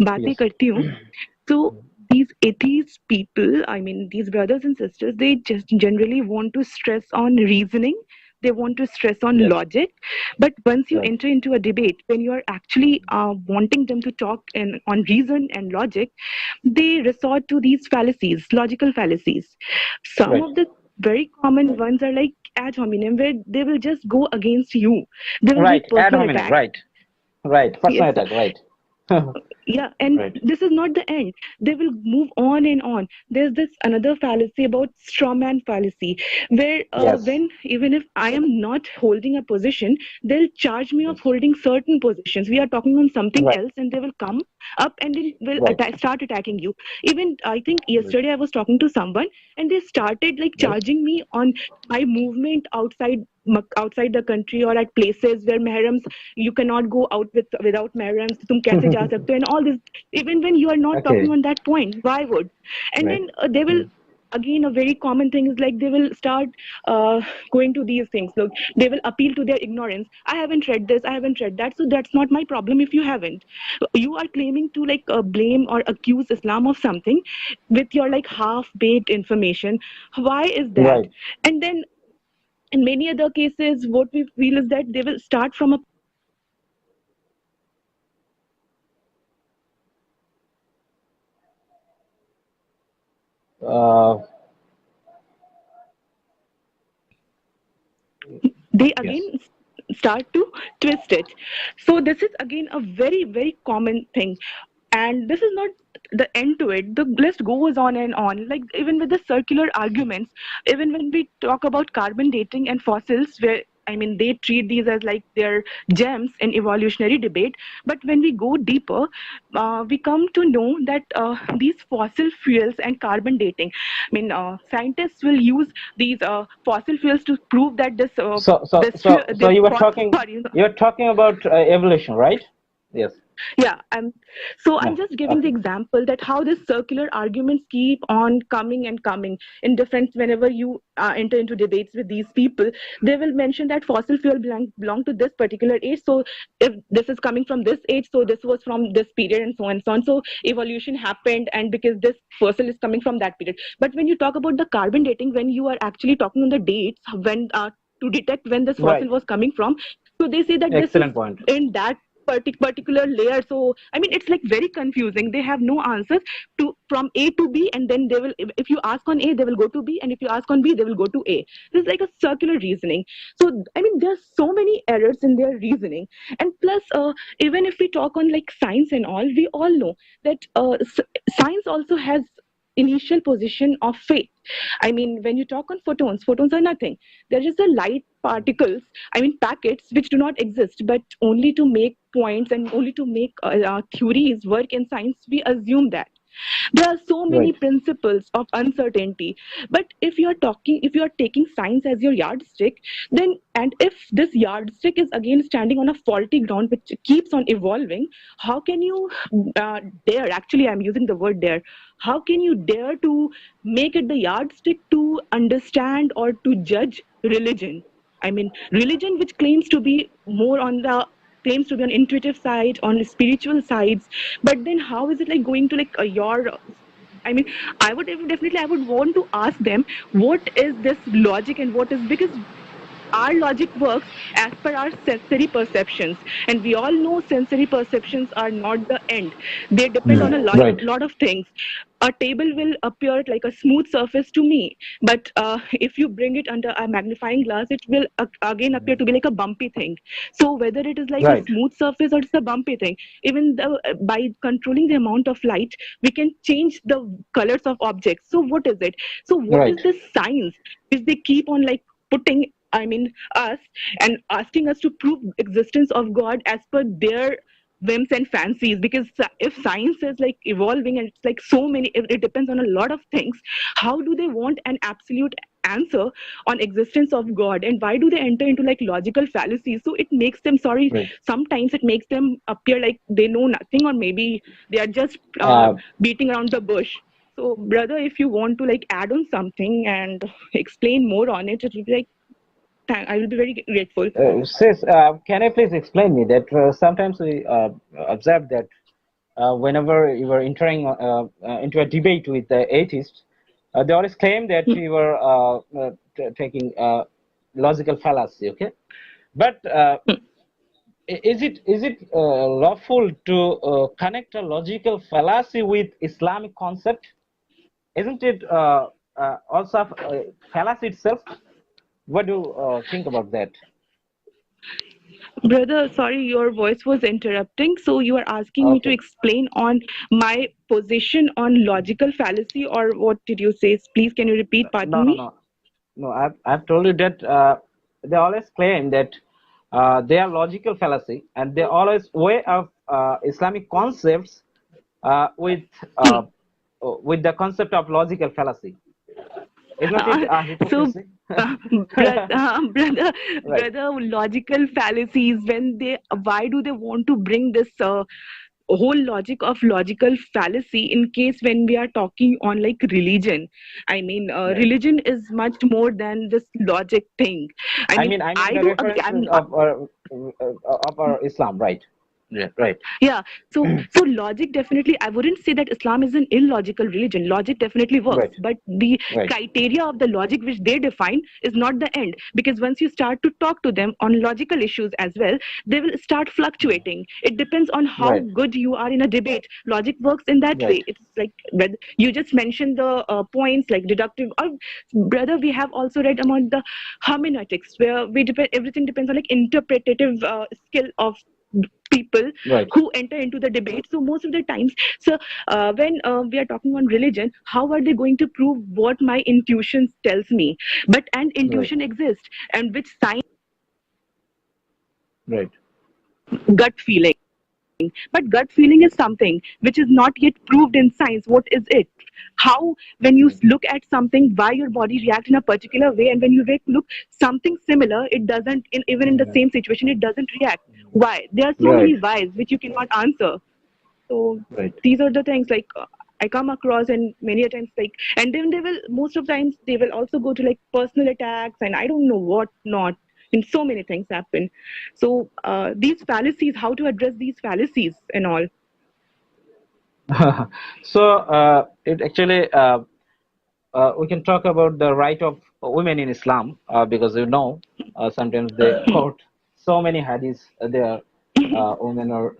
बातें Yes. करती हूँ, so these atheist people, I mean these brothers and sisters, they just generally want to stress on reasoning. They want to stress on Yes. logic, but once you Right. enter into a debate, when you are actually wanting them to talk on reason and logic, they resort to these fallacies, logical fallacies. Some Right. of the very common ones are like ad hominem, where they will just go against you. They will Right. make Ad personal hominem. attacks. Right. Right. Personal Yes, attack. Right. Yeah, and Right. this is not the end. They will move on and on. There's this another fallacy about straw man fallacy, where Yes. when even if I am not holding a position, they'll charge me of Yes. holding certain positions. We are talking on something Right. else, and they will come up and they will Right. start attacking you. Even I think Right. yesterday I was talking to someone, and they started like Yes. charging me on my movement outside the country or at places where mehrams you cannot go out without mehrams, तुम कैसे जा सकते हो, and all this. Even when you are not talking Okay. on that point, why would? And Right. then they will, Mm. again, a very common thing is like they will start uh, going to these things. Look, they will appeal to their ignorance. I haven't read this, I haven't read that, so that's not my problem if you haven't. You are claiming to like blame or accuse Islam of something with your like half baked information. Why is that? Right. And then in many other cases, what we feel is that they will start from a Uh, they yes. again start to twist it. So this is again a very very common thing, and this is not the end to it. The list goes on and on, like even with the circular arguments. Even when we talk about carbon dating and fossils, where I mean they treat these as like their gems in evolutionary debate, but when we go deeper, we come to know that these fossil fuels and carbon dating, I mean scientists will use these fossil fuels to prove that So this you were talking, sorry. you're talking about evolution, right? Yes. Yeah, so I'm Yeah. just giving the Okay. example that how these circular arguments keep on coming and coming in different. Whenever you enter into debates with these people, they will mention that fossil fuel belong to this particular age. So if this is coming from this age, so this was from this period, and so on and so on. So evolution happened, and because this fossil is coming from that period. But when you talk about the carbon dating, when you are actually talking on the dates when to detect when this fossil Right. was coming from, so they say that this is Excellent point. in that particular layer. So I mean it's like very confusing. They have no answers to from A to B, and then they will, if you ask on A they will go to B, and if you ask on B they will go to A. This is like a circular reasoning. So I mean there's so many errors in their reasoning. And plus even if we talk on like science and all, we all know that science also has initial position of faith. I mean when you talk on photons are nothing. They're just the light particles, I mean packets which do not exist, but only to make points and only to make theories work in science, we assume that. There are so many Right. principles of uncertainty. But if you are taking science as your yardstick, then and if this yardstick is again standing on a faulty ground which keeps on evolving, how can you dare? Actually, I'm using the word dare. How can you dare to make it the yardstick to understand or to judge religion? I mean, religion which claims to be on intuitive side, on spiritual sides, but then how is it like going to like your I mean, I would want to ask them what is this logic and what is, because our logic works as per our sensory perceptions, and we all know sensory perceptions are not the end. They depend on a Mm. Right. lot of things. A table will appear like a smooth surface to me, but if you bring it under a magnifying glass it will again appear to be like a bumpy thing. So whether it is like a Right. smooth surface or it's a bumpy thing, even by controlling the amount of light we can change the colors of objects. So what is it? So what is Right. this science which they keep on like putting, I mean us, and asking us to prove existence of God as per their whims and fancies? Because if science is like evolving and it's like so many, it depends on a lot of things, how do they want an absolute answer on existence of God? And why do they enter into like logical fallacies? So it makes them, sorry, Right. sometimes it makes them appear like they know nothing, or maybe they are just Uh, beating around the bush. So brother, if you want to like add on something and explain more on it, it will be like I will be very grateful. Sis, can you please explain me that sometimes we observe that whenever you were entering into a debate with the atheists, they always claim that you were taking logical fallacy. Okay, but is it lawful to connect a logical fallacy with Islamic concept? Isn't it also fallacy itself? What do you think about that? Brother, sorry, your voice was interrupting. So you are asking me to Okay. explain on my position on logical fallacy, or what did you say? Please, can you repeat? No, Pardon no, me. no. No, I've told you that they always claim that they are logical fallacy, and they always weigh up Islamic concepts uh, with Hmm. uh, with the concept of logical fallacy. Isn't it So, hypocrisy? brother, brother, Right. logical fallacies. When they, why do they want to bring this whole logic of logical fallacy in case when we are talking on like religion? I mean, Right. religion is much more than this logic thing. I mean, I mean I the do agree. references of our Islam, right? Yeah, right. Yeah, so logic definitely, I wouldn't say that Islam is an illogical religion. Logic definitely works, Right. but the Right. criteria of the logic which they define is not the end. Because once you start to talk to them on logical issues as well, they will start fluctuating. It depends on how Right. good you are in a debate. Logic works in that Right. way. It's like when you just mentioned the points like deductive. Or brother, we have also read about the hermeneutics, where we depend. Everything depends on like interpretative skill of people Right. who enter into the debate. So most of the times, so when we are talking on religion, how are they going to prove what my intuition tells me? But and Right. intuition exists, and which science, Right. gut feeling. But gut feeling is something which is not yet proved in science. What is it? How, when you look at something, why your body reacts in a particular way, and when you look something similar, it doesn't. Even in the same situation, it doesn't react. Why? There are so Right. many whys which you cannot answer. So Right. these are the things like I come across, and many a times like, and then they will, most of the times they will also go to like personal attacks, and I don't know what not. And so many things happen. So these fallacies, how to address these fallacies and all. So it actually we can talk about the right of women in Islam because sometimes they quote so many hadiths there. Women are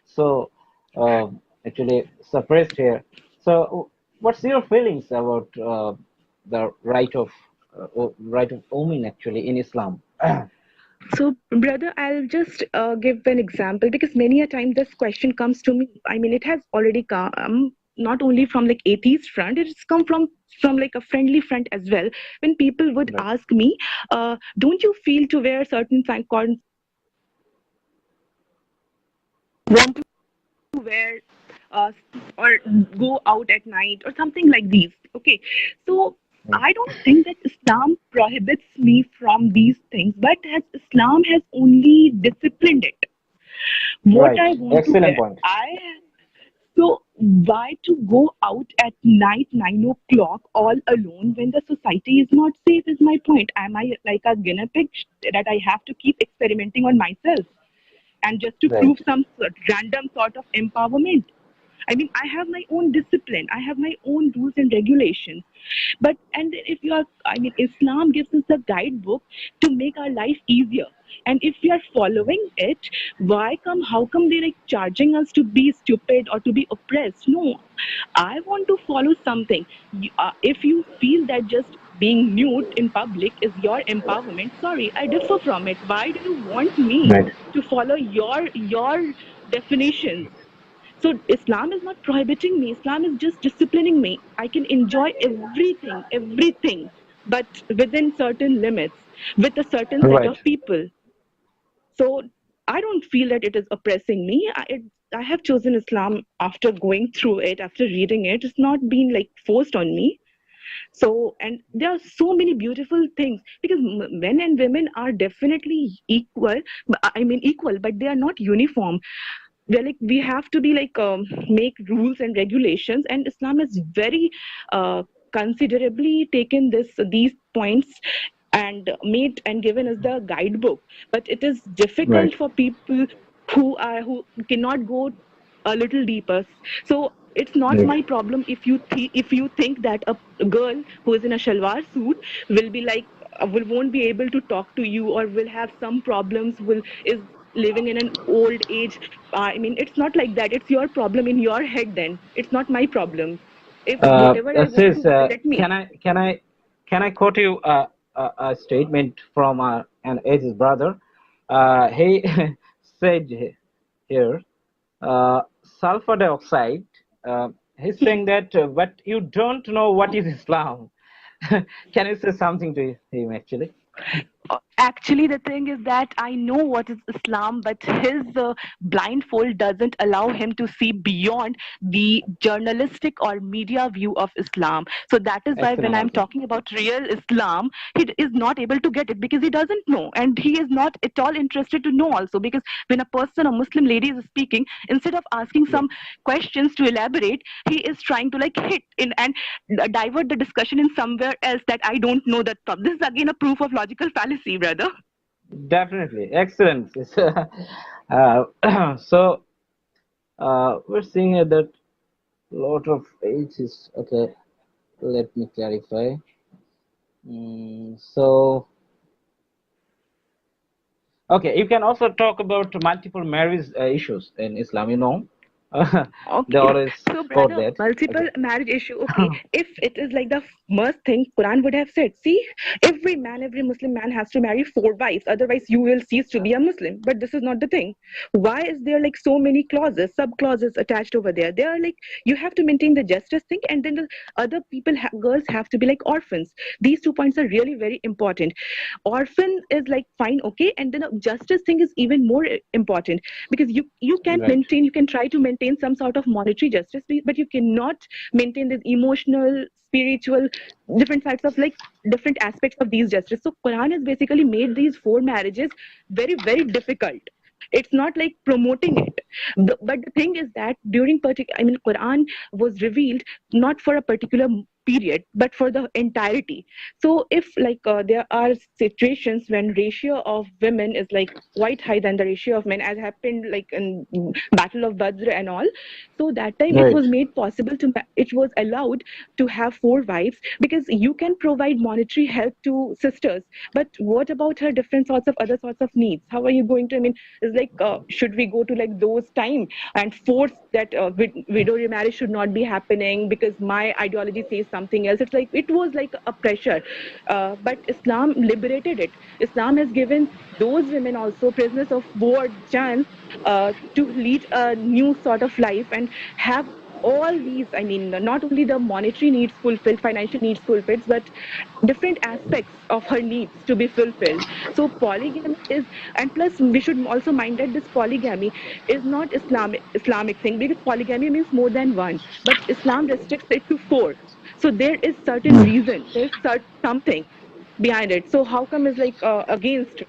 so uh, actually suppressed here. So what's your feelings about the right of women actually in Islam? So, brother, I'll just give an example because many a time this question comes to me. I mean, it has already come not only from like atheist front, it's come from like a friendly front as well. When people would Right. ask me, "Don't you feel to wear certain want to wear uh, or go out at night or something like these?" Okay, so Right. I don't think that Islam prohibits me from these things, but has Islam has only disciplined it what Right. I want to Excellent wear. point. I So why to go out at night 9 o'clock all alone when the society is not safe is my point. Am I like a guinea pig that I have to keep experimenting on myself and just to Right. prove some random sort of empowerment? I mean, I have my own discipline. I have my own rules and regulations. But and if you are, I mean, Islam gives us the guidebook to make our life easier. And if we are following it, why come? How come they like charging us to be stupid or to be oppressed? No, I want to follow something. If you feel that just being nude in public is your empowerment, sorry, I differ from it. Why do you want me Right. to follow your definitions? So Islam is not prohibiting me. Islam is just disciplining me. I can enjoy everything, but within certain limits, with a certain set Right. of people. So I don't feel that it is oppressing me. I have chosen Islam after going through it, after reading it. It's not been like forced on me. So, and there are so many beautiful things because men and women are definitely equal. I mean, equal, but they are not uniform. We're like, we have to be like make rules and regulations, and Islam has very uh, considerably taken these points and made and given us the guidebook. But it is Right. difficult for people who cannot go a little deeper. So it's not Right. my problem if if you think that a girl who is in a shalwar suit will be like won't be able to talk to you or will have some problems, will is living in an old age. I mean, it's not like that. It's your problem in your head. Then it's not my problem. If whatever I want Sis, to wear, let me. can I quote you a statement from an atheist brother? He said here, sulfur dioxide. He's saying that, but you don't know what is Islam. Can you say something to him actually? Actually, the thing is that I know what is Islam, but his blindfold doesn't allow him to see beyond the journalistic or media view of Islam. So that is why when Excellent I'm answer. talking about real Islam, is not able to get it because he doesn't know, and he is not at all interested to know also. Because when a person, a Muslim lady, is speaking, instead of asking Yeah, some questions to elaborate, he is trying to like hit in and divert the discussion in somewhere else that I don't know that from. This is again a proof of logical fallacy, brother. definitely. Excellent. So we're seeing here that lot of ages. Okay, let me clarify. So, okay, you can also talk about multiple marriage issues in Islam. They Okay, always so quote brother, that. multiple Okay. marriage issue. Okay, if it is like the first thing Quran would have said, see, every man, every Muslim man has to marry 4 wives, otherwise you will cease to be a Muslim. But this is not the thing. Why is there like so many clauses, sub clauses attached over there? They are like you have to maintain the justice thing, and then the other people, girls have to be like orphans. These 2 points are really very important. Orphan is like fine, okay, and then a justice thing is even more important because you can Right. maintain, you can try to maintain some sort of monetary justice, but you cannot maintain this emotional, spiritual, different types of like different aspects of these justice. So Quran has basically made these 4 marriages very very difficult. It's not like promoting it. But the thing is that during I mean, Quran was revealed not for a particular period but for the entirety. So if like there are situations when ratio of women is like quite high than the ratio of men, as happened like in Battle of Badr and all, so that time it Right. was made possible to it was allowed to have 4 wives because you can provide monetary help to sisters, but what about her different sorts of other sorts of needs? How are you going to, I mean, it's like should we go to like those time and force that widow remarriage should not be happening because my ideology says something else? It's like it was like a pressure, but Islam liberated it. Islam has given those women also prisoners of war chance to lead a new sort of life and have all these, I mean, not only the monetary needs fulfilled, financial needs fulfilled, but different aspects of her needs to be fulfilled. So polygamy is, and plus we should also mind that this polygamy is not Islamic thing, because polygamy means more than one, but Islam restricts it to 4. So there is certain reason, there's something behind it. So how come is like against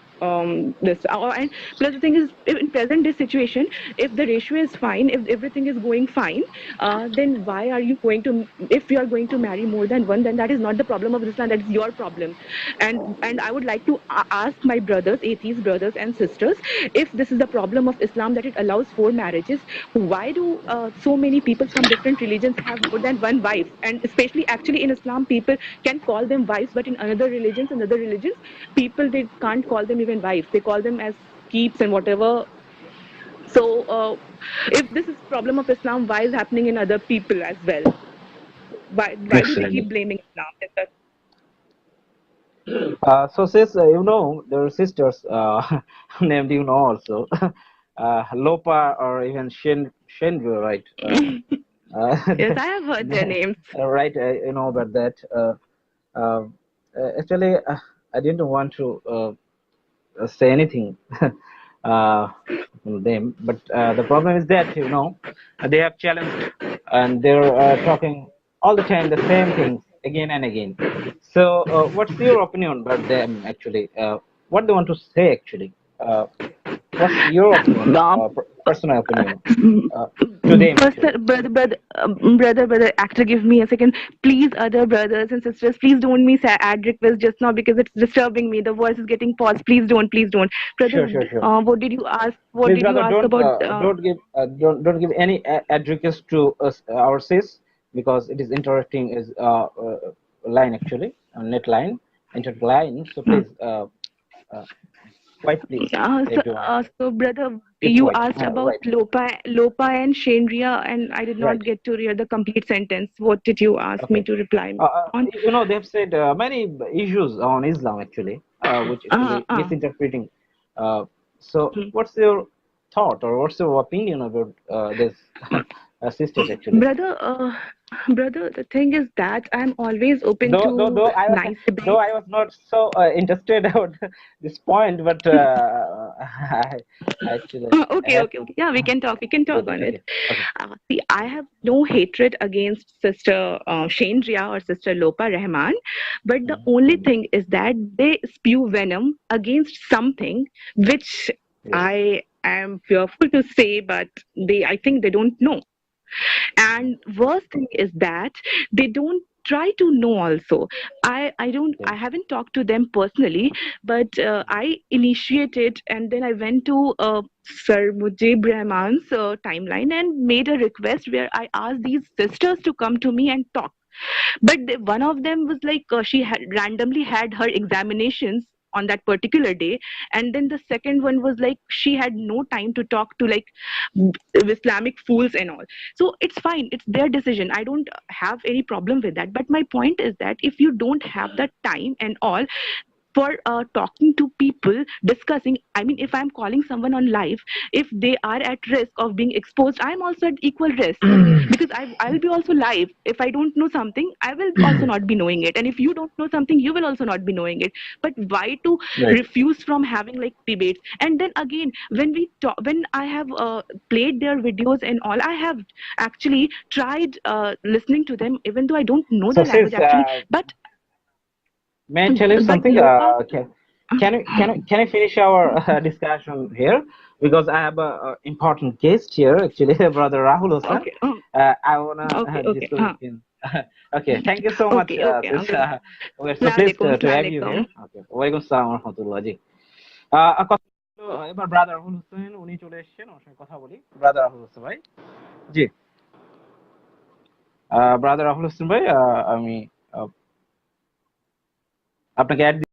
this? And plus the thing is, in present day situation, if the ratio is fine, if everything is going fine, then why are you going to, if you are going to marry more than one, then that is not the problem of Islam, that is your problem. And I would like to ask my brothers, atheist brothers and sisters, if this is the problem of Islam that it allows 4 marriages, why do so many people from different religions have more than one wife? And especially actually in Islam, people can call them wives, but in other religions, people, they can't call them even wives, they call them as keeps and whatever. So if this is problem of Islam, why is happening in other people as well? Why do they Excellent. keep blaming Islam? So sis, there are sisters named also, Lopa or even Shenru, right? Yes, I have heard their names. Right, you know about that. Uh, Actually, I didn't want to say anything from them, but the problem is that they have challenged and they're talking all the time the same things again and again. So, what's your opinion about them actually? What they want to say actually? What's your opinion, Um, personal opinion, to them actually? brother, actually, give me a second, please. Other brothers and sisters, please don't miss add request just now because it's disturbing me. The voice is getting paused. Please don't, brother. Sure, sure, sure. What did you ask? What Please, did you brother, ask about? don't give any address to us, our sis, because it is interrupting his line actually, net line, internet line. So please, uh, quiet please, if you want. So brother, Keep you quiet. asked about Right, Lopa and Shendria, and I did not right. get to hear the complete sentence. What did you ask me Okay. to reply on? They've said many issues on Islam actually, which Uh, actually uh, misinterpreting. Uh, So, Hmm. what's your thought or what's your opinion about this sisters actually? Brother, the thing is that I'm always open to Though nice though debates. I was not so interested about this point, but I actually Okay, had okay, okay. Yeah, we can talk. We can talk okay, on it. okay, okay. See, I have no hatred against Sister Shendria or Sister Lopa Rahman, but the only Mhm. thing is that they spew venom against something which Yes. I am fearful to say, but I think they don't know. And worst thing is that they don't try to know also. I Okay. haven't talked to them personally, but I initiated and then I went to Sir Mujib Rahman's timeline and made a request where I asked these sisters to come to me and talk. But one of them was like she had randomly had her examinations on that particular day, and then the second one was like she had no time to talk to like Islamic fools and all. So it's fine, it's their decision, I don't have any problem with that. But my point is that if you don't have the time and all for talking to people, discussing, I mean, if I'm calling someone on live, if they are at risk of being exposed, I'm also at equal risk, because I'll be also live. If I don't know something, I will also not be knowing it, and if you don't know something, you will also not be knowing it. But why to Right. refuse from having like debates? And then again, when we talk, when I have played their videos and all, I have actually tried listening to them, even though I don't know So, the language sis, actually. But may I tell you something? Lopa. Can I finish our discussion here? Because I have a important guest here, actually, Brother Rahul Hassan. Okay. I wanna Okay. Okay. discuss with him. Okay, thank you so much, Okay. Okay. sis. We're so Assalamu pleased alaikum. to Assalamu have you alaikum. here. Okay, ওয়ালাইকুম আসসালাম ওয়া রাহমাতুল্লাহ জি। কথা হলো, এবার brother Rahul Hossain উনি চলে এসেছেন, ওর সঙ্গে কথা বলি। ব্রাদার রাহুল হোসেন ভাই, জি, ব্রাদার রাহুল হোসেন ভাই, আমি আপনাকে অ্যাড